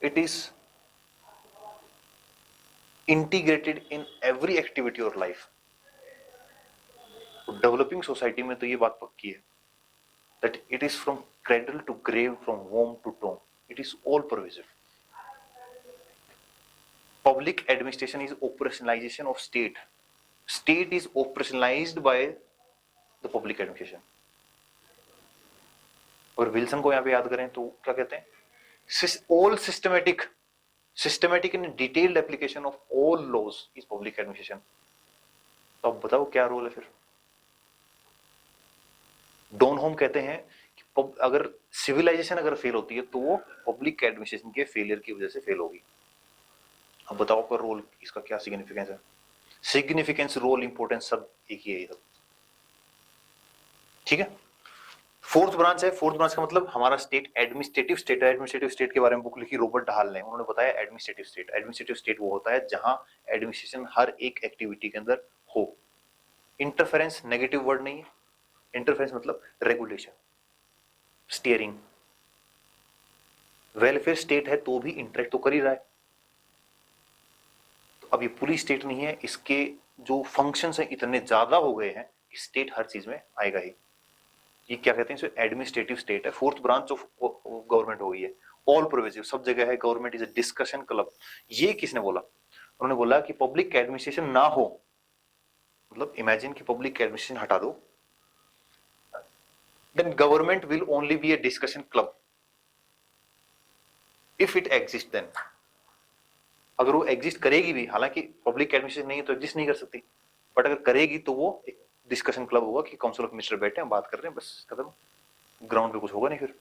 it is integrated in every activity और लाइफ। डेवलपिंग सोसाइटी में तो ये बात पक्की है that it is from cradle to grave, from womb to tomb, it is all pervasive. Public administration is operationalization of state. State is operationalized by the public administration. और Wilson को यहाँ पे याद करें तो क्या कहते हैं, all systematic and detailed application of all laws is public administration. तो अब बताओ क्या रोल है फिर। डॉन होम कहते हैं कि अगर सिविलाइजेशन अगर फेल होती है तो वो पब्लिक एडमिनिस्ट्रेशन के फेलियर की वजह से फेल होगी। अब बताओ आपका रोल, इसका क्या सिग्निफिकेंस है। सिग्निफिकेंस, रोल, इंपॉर्टेंस सब एक ही है ये सब, ठीक है। फोर्थ ब्रांच है, फोर्थ ब्रांच का मतलब हमारा स्टेट एडमिनिस्ट्रेटिव स्टेट है। एडमिनिस्ट्रेटिव स्टेट के बारे में बुक लिखी रॉबर्ट डहाल ने, उन्होंने बताया एडमिनिस्ट्रेटिव स्टेट, एडमिनिस्ट्रेटिव स्टेट वो होता है जहां एडमिनिस्ट्रेशन हर एक एक्टिविटी के अंदर हो। इंटरफेरेंस नेगेटिव वर्ड नहीं है, इंटरफेरेंस मतलब रेगुलेशन, स्टीयरिंग। वेलफेयर स्टेट है तो भी इंटरेक्ट तो कर ही रहा है। तो अब ये पूरी स्टेट नहीं है, इसके जो फंक्शंस हैं इतने ज्यादा हो गए हैं कि स्टेट हर चीज में आएगा ही। ये क्या कहते हैं, इसे एडमिनिस्ट्रेटिव स्टेट है, फोर्थ ब्रांच ऑफ गवर्नमेंट हो गई है, ऑल परवेसिव, सब जगह है। Government is a discussion club. ये किसने बोला, उन्होंने बोला कि पब्लिक एडमिनिस्ट्रेशन ना हो, मतलब इमेजिन कि पब्लिक एडमिनिस्ट्रेशन हटा दो, then government will only be a discussion club if it exists then। अगर वो एग्जिस्ट करेगी भी, हालांकि पब्लिक एडमिनिस्ट्रेशन नहीं है तो एग्जिस्ट नहीं कर सकती, बट अगर करेगी तो वो एक डिस्कशन क्लब होगा कि काउंसिल ऑफ मिनिस्टर बैठे हैं, बात कर रहे हैं, बस खत्म, ग्राउंड पे कुछ होगा नहीं। फिर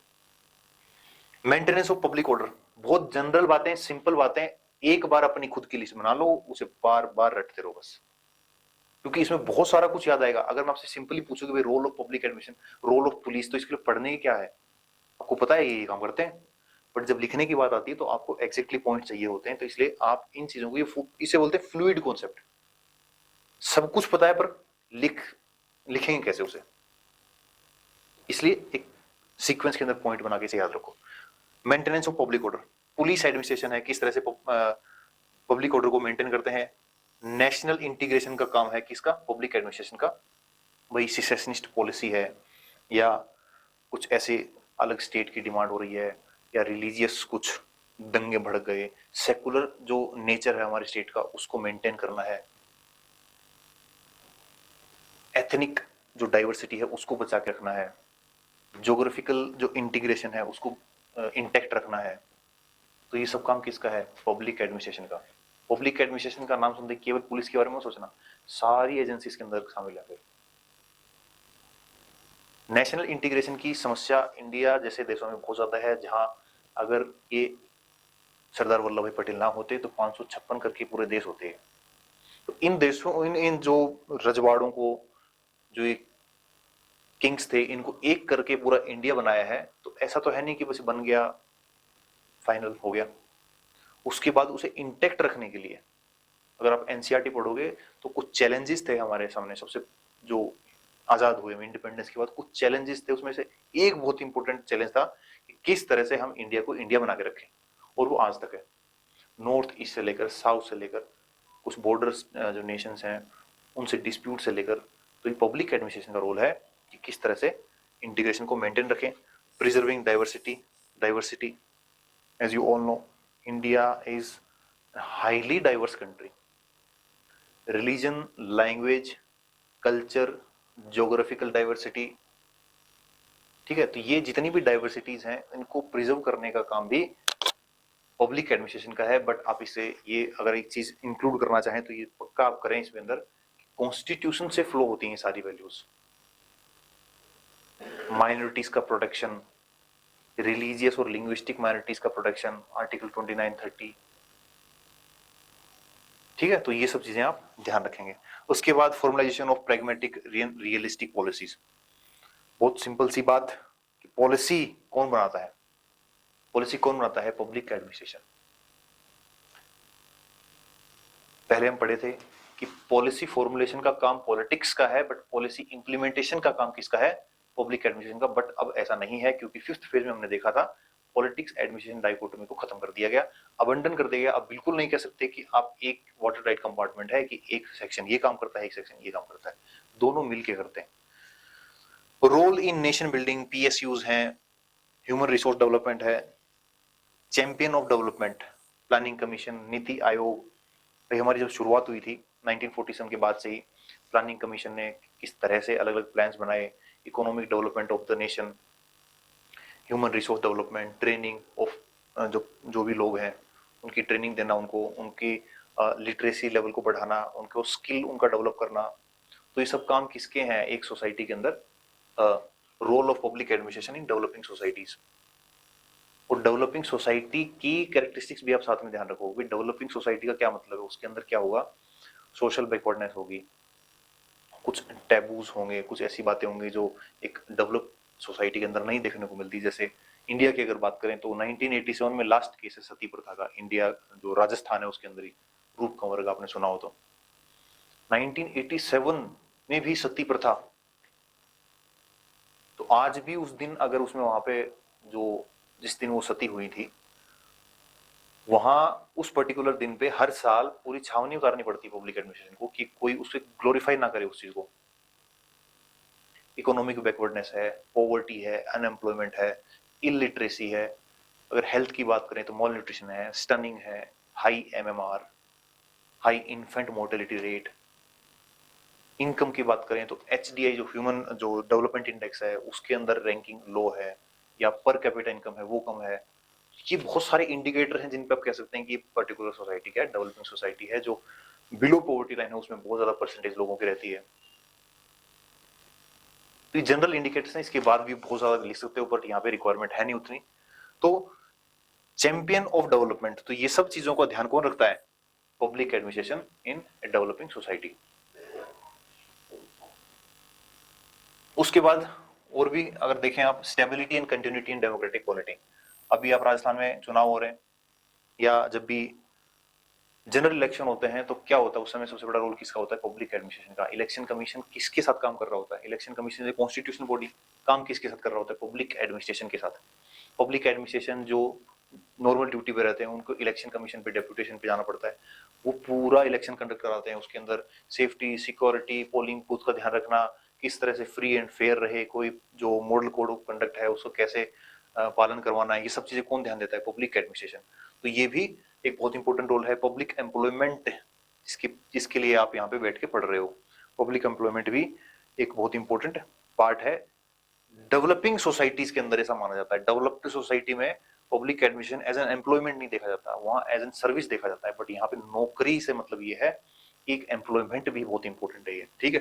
मेंटेनेंस ऑफ पब्लिक ऑर्डर, बहुत जनरल बातें, सिंपल बातें, एक बार अपनी खुद की लिस्ट बना लो, उसे बार बार रटते रहो बस, क्योंकि इसमें बहुत सारा कुछ याद आएगा। अगर मैं आपसे सिंपली पूछूंगी भाई role of public administration, role of police, तो इसके लिए पढ़ने की क्या है, आपको पता है ये काम करते हैं, बट जब लिखने की बात आती है तो आपको एग्जैक्टली पॉइंट चाहिए होते हैं। तो इसलिए आप इन चीजों को, इसे बोलते हैं फ्लूइड कॉन्सेप्ट, सब कुछ पता है पर लिखेंगे कैसे उसे, इसलिए एक सीक्वेंस के अंदर पॉइंट बना के इसे याद रखो। Maintenance of public order, police administration है, किस तरह से पब्लिक ऑर्डर को मेंटेन करते हैं। नेशनल इंटीग्रेशन का काम है किसका, पब्लिक एडमिनिस्ट्रेशन का, भाई सिसेशनिस्ट पॉलिसी है, या कुछ ऐसे अलग स्टेट की डिमांड हो रही है, या रिलीजियस कुछ दंगे भड़क गए, सेकुलर जो नेचर है हमारे स्टेट का उसको मेंटेन करना है, एथनिक जो डाइवर्सिटी है उसको बचा के रखना है, ज्योग्राफिकल जो इंटीग्रेशन है उसको इंटैक्ट रखना है। तो ये सब काम किसका है, पब्लिक एडमिनिस्ट्रेशन का। पब्लिक एडमिनिस्ट्रेशन का नाम सुनते केवल पुलिस के बारे में सोचना, सारी एजेंसीज के अंदर शामिल है। फिर नेशनल इंटीग्रेशन की समस्या इंडिया जैसे देशों में बहुत ज्यादा है, जहां अगर ये सरदार वल्लभ भाई पटेल ना होते तो 556 करके पूरे देश होते हैं, तो इन देशों इन जो रजवाड़ों को, जो एक किंग्स थे, इनको एक करके पूरा इंडिया बनाया है। तो ऐसा तो है नहीं कि बस बन गया फाइनल हो गया। उसके बाद उसे इंटेक्ट रखने के लिए अगर आप एनसीईआरटी पढ़ोगे तो कुछ चैलेंजेस थे हमारे सामने। सबसे जो आजाद हुए इंडिपेंडेंस के बाद कुछ चैलेंजेस थे, उसमें से एक बहुत इंपॉर्टेंट चैलेंज था कि किस तरह से हम इंडिया को इंडिया बना के रखें, और वो आज तक है। नॉर्थ ईस्ट से लेकर साउथ से लेकर कुछ बॉर्डर्स जो नेशंस हैं उनसे डिस्प्यूट से लेकर, तो ये पब्लिक एडमिनिस्ट्रेशन का रोल है कि किस तरह से इंटीग्रेशन को मेंटेन रखें, preserving diversity as you all know India is highly diverse country, religion, language, culture, geographical diversity, ठीक है। तो ये जितनी भी डाइवर्सिटीज हैं इनको प्रिजर्व करने का काम भी पब्लिक एडमिनिस्ट्रेशन का है। बट आप इसे ये अगर एक चीज इंक्लूड करना चाहें तो ये पक्का आप करें इसमें अंदर, कॉन्स्टिट्यूशन से फ्लो होती हैं सारी वैल्यूज, माइनॉरिटीज का प्रोटेक्शन, रिलीजियस और लिंग्विस्टिक माइनॉरिटीज का प्रोटेक्शन, आर्टिकल 29-30, ठीक है। तो ये सब चीजें आप ध्यान रखेंगे। उसके बाद formalisation of pragmatic realistic policies. बहुत सिंपल सी बात कि पॉलिसी कौन बनाता है, पॉलिसी कौन बनाता है, पब्लिक एडमिनिस्ट्रेशन। पहले हम पढ़े थे कि पॉलिसी फॉर्मुलेशन का काम पॉलिटिक्स का है, बट पॉलिसी इंप्लीमेंटेशन का काम किसका है, पब्लिक एडमिनिस्ट्रेशन का। बट अब ऐसा नहीं है, क्योंकि फिफ्थ फेज में हमने देखा था पॉलिटिक्स एडमिनिस्ट्रेशन डाइकोटोमी को खत्म कर दिया गया, अबंडन कर दिया गया। अब बिल्कुल नहीं कह सकते कि आप एक वाटर राइट कंपार्टमेंट है कि एक सेक्शन ये काम करता है, एक सेक्शन ये काम करता है, दोनों मिलके करते हैं। Role in nation building, PSUs हैं, ह्यूमन रिसोर्स डेवलपमेंट है, champion of development, planning commission, Niti Aayog. भाई हमारी जब शुरुआत हुई थी 1947 के बाद से ही प्लानिंग कमीशन ने किस तरह से अलग अलग प्लान्स बनाए, economic development of the nation, human resource development, training of जो जो भी लोग हैं उनकी ट्रेनिंग देना, उनको उनकी लिटरेसी लेवल को बढ़ाना, उनको स्किल उनका डेवलप करना। तो ये सब काम किसके हैं एक सोसाइटी के अंदर, role of public administration in developing societies. और डेवलपिंग सोसाइटी की कैरेक्टरिस्टिक्स भी आप साथ में ध्यान रखो। डेवलपिंग सोसाइटी का क्या मतलब है, उसके अंदर क्या होगा, सोशल बैकवर्डनेस होगी, कुछ टैबूज होंगे, कुछ ऐसी बातें होंगी जो एक डेवलप सोसाइटी के अंदर नहीं देखने को मिलती। जैसे इंडिया की अगर बात करें तो 1987 में लास्ट केस है सती प्रथा का, इंडिया जो राजस्थान है उसके अंदर ही, रूप कंवर का आपने सुना हो तो 1987 में भी सती प्रथा। तो आज भी उस दिन अगर उसमें वहां पे जो जिस दिन वो सती हुई थी वहां उस पर्टिकुलर दिन पे हर साल पूरी छावनी उतारनी पड़ती है पब्लिक एडमिनिस्ट्रेशन को कि कोई उसे ग्लोरीफाई ना करे उस चीज को। इकोनॉमिक बैकवर्डनेस है, पॉवर्टी है, अनएम्प्लॉयमेंट है, इलिटरेसी है, अगर हेल्थ की बात करें तो मॉल न्यूट्रिशन है, स्टनिंग है, high MMR, high infant mortality rate. Income की बात करें तो एचडीआई जो ह्यूमन जो डेवलपमेंट इंडेक्स है उसके अंदर रैंकिंग लो है, या पर कैपिटा इनकम है वो कम है। ये बहुत सारे इंडिकेटर हैं जिन पे आप कह सकते हैं कि पर्टिकुलर सोसाइटी क्या है, डेवलपिंग सोसाइटी है। जो बिलो पॉवर्टी लाइन है उसमें बहुत ज्यादा परसेंटेज लोगों की रहती है। तो ये जनरल इंडिकेटर्स हैं, इसके बाद भी बहुत ज्यादा लिख सकते हो, बट यहाँ पे रिक्वायरमेंट है नहीं उतनी। तो चैंपियन ऑफ डेवलपमेंट, तो ये सब चीजों का ध्यान कौन रखता है, public administration in developing society. उसके बाद और भी अगर देखें आप, stability and continuity in democratic polity. अभी आप राजस्थान में चुनाव हो रहे हैं, या जब भी जनरल इलेक्शन होते हैं तो क्या होता है उस समय सबसे बड़ा रोल किसका होता है, पब्लिक एडमिनिस्ट्रेशन का। इलेक्शन कमीशन किसके साथ काम कर रहा होता है, इलेक्शन कमीशन कॉन्स्टिट्यूशनल बॉडी, काम किसके साथ कर रहा होता है, पब्लिक एडमिनिस्ट्रेशन के साथ। पब्लिक एडमिनिस्ट्रेशन जो नॉर्मल ड्यूटी पे रहते हैं उनको इलेक्शन कमीशन पे डेप्यूटेशन पे जाना पड़ता है, वो पूरा इलेक्शन कंडक्ट कराते हैं। उसके अंदर सेफ्टी, सिक्योरिटी, पोलिंग बूथ का ध्यान रखना, किस तरह से फ्री एंड फेयर रहे, कोई जो मॉडल कोड ऑफ कंडक्ट है उसको कैसे पालन करवाना है, ये सब चीजें कौन ध्यान देता है, पब्लिक एडमिनिस्ट्रेशन। तो ये भी एक बहुत इंपॉर्टेंट रोल है। पब्लिक एम्प्लॉयमेंट जिसके लिए आप यहाँ पे बैठ के पढ़ रहे हो, पब्लिक एम्प्लॉयमेंट भी एक बहुत इंपॉर्टेंट पार्ट है। डेवलपिंग सोसाइटीज के अंदर ऐसा माना जाता है, डेवलप्ड सोसाइटी में public admission as an employment नहीं देखा जाता, वहां एज एन सर्विस देखा जाता है। बट यहाँ पे नौकरी से मतलब ये है एक एम्प्लॉयमेंट भी बहुत इंपॉर्टेंट है ये, ठीक है।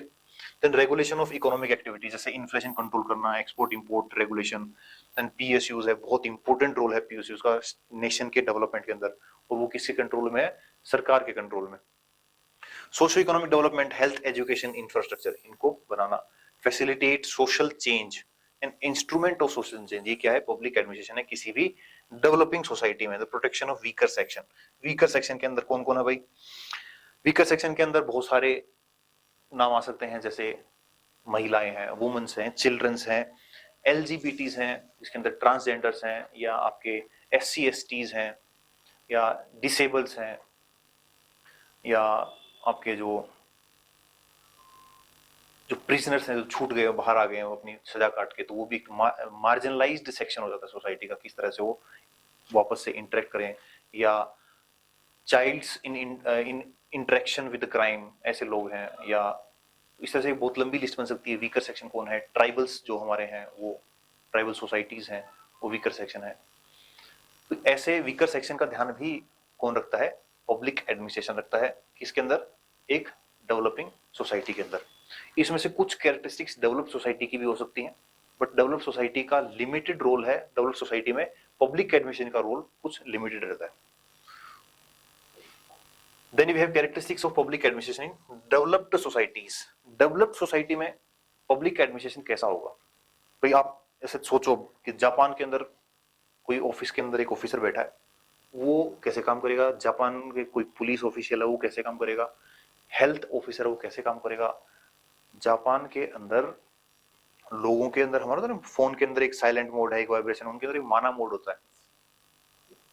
Then regulation of economic activity, जैसे इन्फ्लेशन कंट्रोल करना, export import regulation. Then PSUs है, बहुत इंपॉर्टेंट रोल है पीएसयूज का नेशन के डेवलपमेंट के अंदर, और वो किसके कंट्रोल में है, सरकार के कंट्रोल में। Socio economic development, health, education, infrastructure, इनको बनाना, facilitate social change and instrument of social change, ये क्या है? पब्लिक एडमिनिस्ट्रेशन है किसी भी डेवलपिंग सोसाइटी में। The protection of weaker section, weaker section के अंदर कौन कौन है भाई? वीकर सेक्शन के अंदर बहुत सारे नाम आ सकते हैं, जैसे महिलाएं हैं, वुमेन्स हैं, चिल्ड्रंस हैं, एलजीबीटीज हैं, इसके अंदर ट्रांसजेंडर्स हैं, या आपके एससी एसटीज हैं, या डिसेबल्स हैं, या आपके जो जो प्रिजनर्स हैं, जो छूट गए, बाहर आ गए हैं अपनी सजा काट के, तो वो भी एक मार्जिनलाइज्ड सेक्शन हो जाता है सोसाइटी का, किस तरह से वो वापस से इंटरेक्ट करें। या childs in in interaction with crime, ऐसे लोग हैं। या इस तरह से बहुत लंबी लिस्ट बन सकती है। वीकर सेक्शन कौन है? ट्राइबल्स जो हमारे हैं, वो ट्राइबल सोसाइटीज हैं, वो वीकर सेक्शन है। तो ऐसे वीकर सेक्शन का ध्यान भी कौन रखता है? पब्लिक एडमिनिस्ट्रेशन रखता है। किसके अंदर? एक डेवलपिंग सोसाइटी के अंदर। इसमें से कुछ कैरेक्टरिस्टिक्स डेवलप सोसाइटी की भी हो सकती हैं, बट डेवलप सोसाइटी का लिमिटेड रोल है। डेवलप सोसाइटी में पब्लिक एडमिनिस्ट्रेशन का रोल कुछ लिमिटेड रहता है। Then we have characteristics of public administration in developed societies. Developed society में public administration कैसा होगा? भाई आप ऐसे सोचो कि जापान के अंदर कोई ऑफिस के अंदर एक ऑफिसर बैठा है, वो कैसे काम करेगा? जापान के कोई पुलिस ऑफिशियल है, वो कैसे काम करेगा? हेल्थ ऑफिसर है, वो कैसे काम करेगा? जापान के अंदर लोगों के अंदर, हमारा ना फोन के अंदर एक साइलेंट मोड है, एक वाइब्रेशन, उनके अंदर एक माना मोड होता है।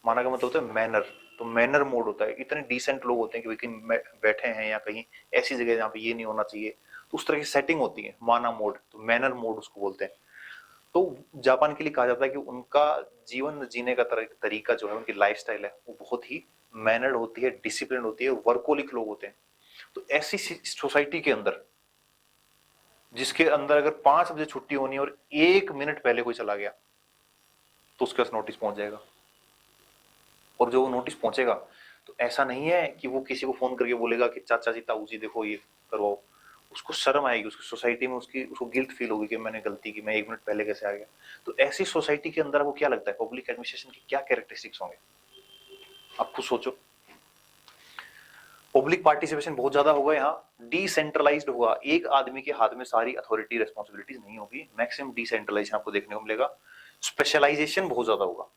माना का मतलब होता है मैनर, तो मैनर मोड होता है। इतने डिसेंट लोग होते हैं कि कहीं बैठे हैं या कहीं ऐसी जगह जहाँ पे ये नहीं होना चाहिए, तो उस तरह की सेटिंग होती है, माना मोड, तो मैनर मोड उसको बोलते हैं। तो जापान के लिए कहा जाता है कि उनका जीवन जीने का तरीका जो है, उनकी लाइफस्टाइल है, वो बहुत ही मैनर्ड होती है, डिसिप्लिन होती है, वर्कोलिक लोग होते हैं। तो ऐसी सोसाइटी के अंदर, जिसके अंदर अगर 5 बजे छुट्टी होनी है और 1 मिनट पहले कोई चला गया, तो उसके पास नोटिस पहुंच जाएगा। और जो नोटिस पहुंचेगा, तो ऐसा नहीं है कि वो किसी को फोन करके बोलेगा कि चाचा जी, ताऊ जी, देखो ये करवाओ। उसको शर्म आएगी, उसकी सोसाइटी में उसको गिल्ट फील होगी कि मैंने गलती की, मैं 1 मिनट पहले कैसे आ गया। तो ऐसी सोसाइटी के अंदर आपको क्या लगता है पब्लिक एडमिनिस्ट्रेशन की क्या कैरेक्टरिस्टिक्स होंगे? आप खुद सोचो। पब्लिक पार्टिसिपेशन बहुत ज्यादा होगा, यहाँ डिसेंट्रलाइज्ड होगा, एक आदमी के हाथ में सारी अथॉरिटी रिस्पॉन्सिबिलिटीज नहीं होगी, मैक्सिमम डिसेंट्रलाइजेशन आपको देखने को मिलेगा। स्पेशलाइजेशन बहुत ज्यादा होगा।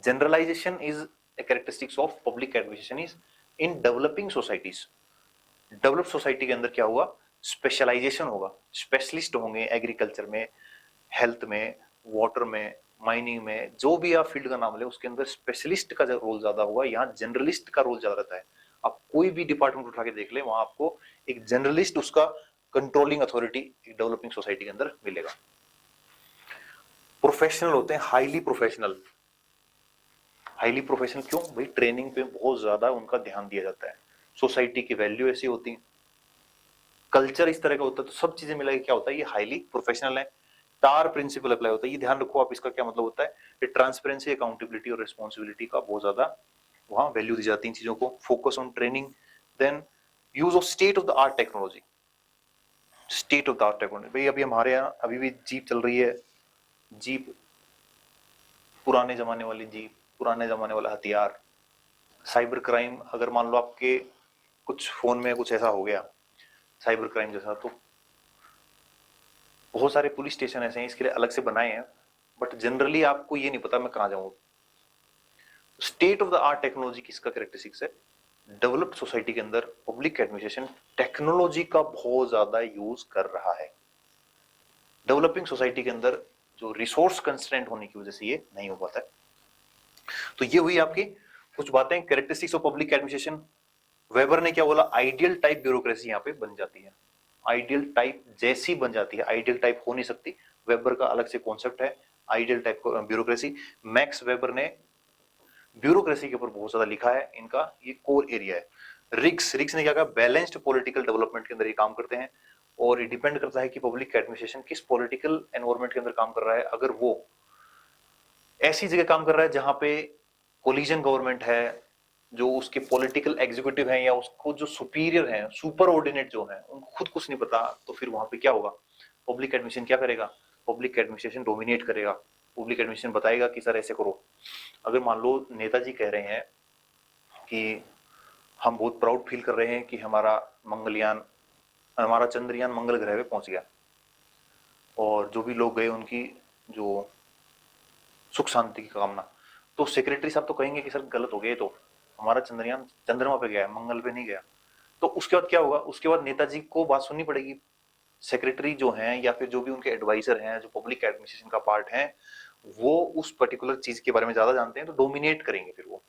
Generalization is a characteristics of public administration is in developing societies. Develop society के अंदर क्या होगा? स्पेशलाइजेशन होगा, स्पेशलिस्ट होंगे एग्रीकल्चर में, हेल्थ में, वाटर में, माइनिंग में, जो भी आप फील्ड का नाम ले, उसके अंदर स्पेशलिस्ट का रोल ज्यादा होगा। यहाँ जनरलिस्ट का रोल ज्यादा रहता है। आप कोई भी डिपार्टमेंट उठा के देख ले, वहां आपको एक जनरलिस्ट, उसका कंट्रोलिंग अथॉरिटी एक डेवलपिंग सोसाइटी के अंदर मिलेगा। प्रोफेशनल होते हैं, हाईली प्रोफेशनल। हाईली प्रोफेशनल क्यों भाई? ट्रेनिंग पे बहुत ज्यादा उनका ध्यान दिया जाता है। सोसाइटी की वैल्यू ऐसी होती है, कल्चर इस तरह का होता है, तो सब चीजें मिला के क्या होता है? ये हाईली प्रोफेशनल है। टार प्रिंसिपल अप्लाई होता है, ये ध्यान रखो आप, इसका क्या मतलब होता है? ट्रांसपेरेंसी, अकाउंटेबिलिटी और रिस्पॉन्सिबिलिटी का बहुत ज्यादा वहां वैल्यू दी जाती है इन चीजों को। Focus on training, then use of state of the art technology. State of the art technology भाई, अभी हमारे यहाँ अभी भी जीप चल रही है। जीप, पुराने जमाने वाली जीप, पुराने जमाने वाला हथियार। साइबर क्राइम, अगर मान लो आपके कुछ फोन में कुछ ऐसा हो गया साइबर क्राइम जैसा, तो बहुत सारे पुलिस स्टेशन ऐसे हैं इसके लिए अलग से बनाए हैं, बट जनरली आपको ये नहीं पता मैं कहां जाऊं। State of the art technology किसका कैरेक्टरिस्टिक्स है? डेवलप्ड सोसाइटी के अंदर पब्लिक एडमिनिस्ट्रेशन टेक्नोलॉजी का बहुत ज्यादा यूज कर रहा है। डेवलपिंग सोसाइटी के अंदर जो रिसोर्स कंस्ट्रेंट होने की वजह से ये नहीं हो पाता है। तो ये हुई आपकी कुछ बातें, characteristics of public administration. Weber ने क्या बोला? आइडियल टाइप ब्यूरोक्रेसी यहां पे बन जाती है, आइडियल टाइप जैसी बन जाती है, आइडियल टाइप हो नहीं सकती। वेबर का अलग से कॉन्सेप्ट है ideal type bureaucracy. Max weber ने ब्यूरोक्रेसी के ऊपर बहुत ज्यादा लिखा है, इनका ये कोर एरिया है। रिक्स ने क्या कहा? बैलेंस्ड पॉलिटिकल डेवलपमेंट के अंदर ये काम करते हैं, और ये डिपेंड करता है कि पब्लिक एडमिनिस्ट्रेशन किस पॉलिटिकल एनवायरनमेंट के अंदर काम कर रहा है। अगर वो ऐसी जगह काम कर रहा है जहां पे कोलिजन गवर्नमेंट है, जो उसके पॉलिटिकल एग्जीक्यूटिव हैं, या उसको जो सुपीरियर हैं, सुपर ऑर्डिनेट जो हैं, उनको खुद कुछ नहीं पता, तो फिर वहां पे क्या होगा? पब्लिक एडमिनिस्ट्रेशन क्या करेगा? पब्लिक एडमिनिस्ट्रेशन डोमिनेट करेगा। पब्लिक एडमिनिस्ट्रेशन बताएगा कि सर ऐसे करो। अगर मान लो नेताजी कह रहे हैं कि हम बहुत प्राउड फील कर रहे हैं कि हमारा चंद्रयान मंगल ग्रह पे पहुंच गया, और जो भी लोग गए उनकी जो सुख शांति की कामना। तो सेक्रेटरी साहब तो कहेंगे कि सर गलत हो गया, तो हमारा चंद्रयान चंद्रमा पे गया है, मंगल पे नहीं गया। तो उसके बाद क्या होगा, उसके बाद नेताजी को बात सुननी पड़ेगी। सेक्रेटरी जो हैं या फिर जो भी उनके एडवाइजर हैं, जो पब्लिक एडमिनिस्ट्रेशन का पार्ट है, वो उस पर्टिकुलर चीज के बारे में ज्यादा जानते हैं, तो डोमिनेट करेंगे फिर वो।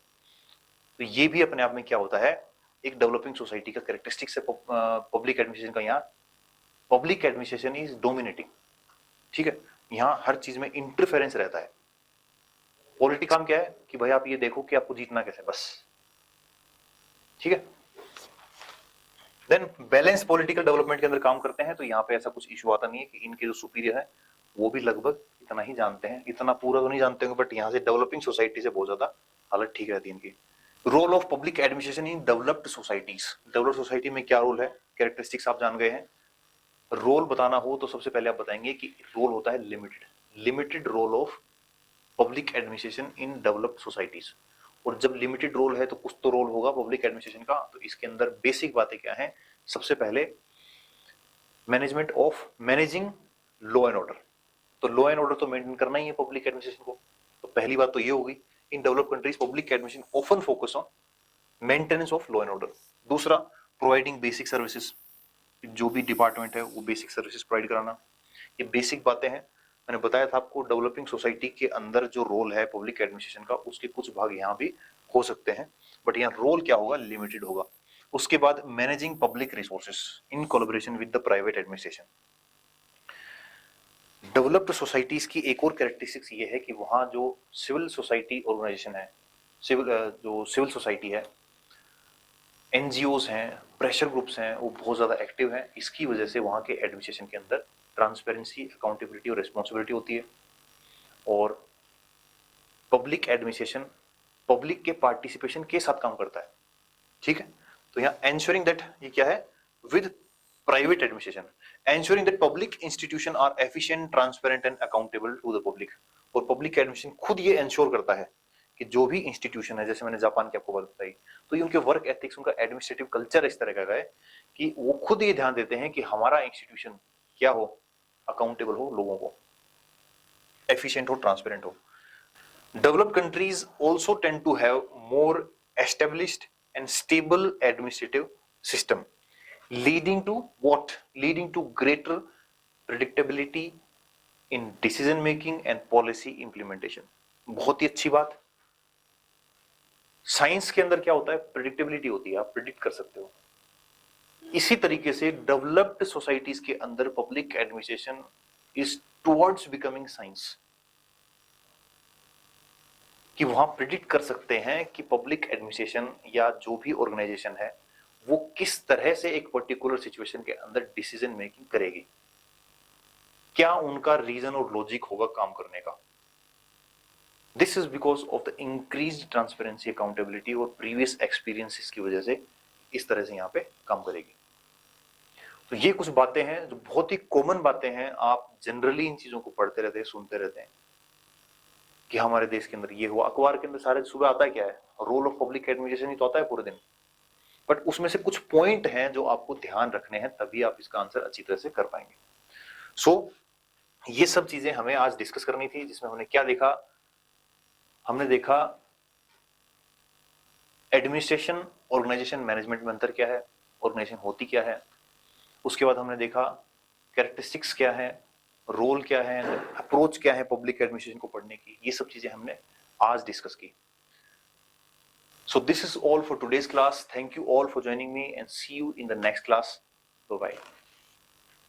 तो ये भी अपने आप में क्या होता है, एक डेवलपिंग सोसाइटी का कैरेक्टरिस्टिक्स है पब्लिक एडमिनिस्ट्रेशन का। यहाँ पब्लिक एडमिनिस्ट्रेशन इज डोमिनेटिंग, ठीक है। यहाँ हर चीज में इंटरफेरेंस रहता है। पॉलिटिक काम क्या है कि भाई आप ये देखो कि आपको जीतना कैसे, बस, ठीक है। देन बैलेंस पॉलिटिकल डेवलपमेंट के अंदर काम करते हैं, तो यहाँ पे ऐसा कुछ इशू आता नहीं है कि इनके जो सुपीरियर है वो भी लगभग इतना ही जानते हैं, इतना पूरा तो नहीं जानते होंगे, बट यहाँ से डेवलपिंग सोसाइटी से बहुत ज्यादा हालत ठीक रहती है इनकी। Role of public administration in developed societies. Developed society में क्या रोल है, कैरेक्टरिस्टिक्स आप जान गए हैं। रोल बताना हो तो सबसे पहले आप बताएंगे कि रोल होता है limited role of public administration in developed societies. और जब लिमिटेड रोल है तो कुछ तो रोल होगा पब्लिक एडमिनिस्ट्रेशन का। तो इसके अंदर बेसिक बातें क्या हैं, सबसे पहले मैनेजिंग लॉ एंड ऑर्डर। तो लॉ एंड ऑर्डर तो मेंटेन करना ही है पब्लिक एडमिनिस्ट्रेशन को। तो पहली बात तो ये होगी, in developed countries public administration often focus on maintenance of law and order. दूसरा, प्रोवाइडिंग बेसिक सर्विसेज। जो भी डिपार्टमेंट है वो बेसिक सर्विसेज प्रोवाइड कराना। ये बेसिक बातें हैं। मैंने बताया था आपको डेवलपिंग सोसाइटी के अंदर जो रोल है पब्लिक एडमिनिस्ट्रेशन का, उसके कुछ भाग यहाँ भी हो सकते हैं, बट यहाँ रोल क्या होगा, लिमिटेड होगा। उसके बाद managing public resources in collaboration with the private administration. Developed societies की एक और कैरेक्टरिस्टिक्स ये है कि वहां जो सिविल सोसाइटी ऑर्गेनाइजेशन है, जो सिविल सोसाइटी है, एनजीओज हैं, प्रेशर ग्रुप्स हैं, वो बहुत ज्यादा एक्टिव हैं। इसकी वजह से वहां के एडमिनिस्ट्रेशन के अंदर ट्रांसपेरेंसी, अकाउंटेबिलिटी और रिस्पॉन्सिबिलिटी होती है। और पब्लिक एडमिनिस्ट्रेशन पब्लिक के पार्टिसिपेशन के साथ काम करता है, ठीक है। तो यहाँ एंश्योरिंग दैट, ये क्या है, with private administration, ensuring that public institution are efficient, transparent and accountable to the public. और पब्लिक एडमिनिस्ट्रेशन खुद ये एंश्योर करता है कि जो भी इंस्टीट्यूशन है, जैसे मैंने जापान की आपको बात बताई, तो ये उनके वर्क एथिक्स, उनका एडमिनिस्ट्रेटिव कल्चर इस तरह का है कि वो खुद ये ध्यान देते हैं कि हमारा इंस्टीट्यूशन क्या हो, अकाउंटेबल हो, लोगों को एफिशिएंट हो, ट्रांसपेरेंट हो। Developed countries also tend to have more established and stable administrative system, leading to what? Leading to greater predictability in decision making and policy implementation. बहुत ही अच्छी बात। साइंस के अंदर क्या होता है, प्रिडिक्टेबिलिटी होती है, आप प्रिडिक्ट कर सकते हो। इसी तरीके से डेवलप्ड सोसाइटीज के अंदर public administration is towards becoming science, कि वहां प्रिडिक्ट कर सकते हैं कि पब्लिक एडमिनिस्ट्रेशन या जो भी ऑर्गेनाइजेशन है वो किस तरह से एक पर्टिकुलर सिचुएशन के अंदर डिसीजन मेकिंग करेगी, क्या उनका रीजन और लॉजिक होगा काम करने का। This is because of the increased transparency, accountability और प्रीवियस एक्सपीरियंसेस की वजह से इस तरह से यहाँ पे काम करेगी। तो ये कुछ बातें हैं जो बहुत ही कॉमन बातें हैं, आप जनरली इन चीजों को पढ़ते रहते हैं, सुनते रहते हैं कि हमारे देश के अंदर ये हुआ। अखबार के अंदर सारे सुबह आता है क्या है, रोल ऑफ पब्लिक एडमिनिस्ट्रेशन ही तो आता है पूरे दिन। बट उसमें से कुछ पॉइंट हैं जो आपको ध्यान रखने हैं, तभी आप इसका आंसर अच्छी तरह से कर पाएंगे। सो ये सब चीजें हमें आज डिस्कस करनी थी, जिसमें हमने क्या देखा, हमने देखा एडमिनिस्ट्रेशन, ऑर्गेनाइजेशन, मैनेजमेंट में अंतर क्या है, ऑर्गेनाइजेशन होती क्या है। उसके बाद हमने देखा कैरेक्टरिस्टिक्स क्या है, रोल क्या है, अप्रोच क्या है पब्लिक एडमिनिस्ट्रेशन को पढ़ने की। ये सब चीजें हमने आज डिस्कस की। So this is all for today's class. Thank you all for joining me and see you in the next class. Bye bye.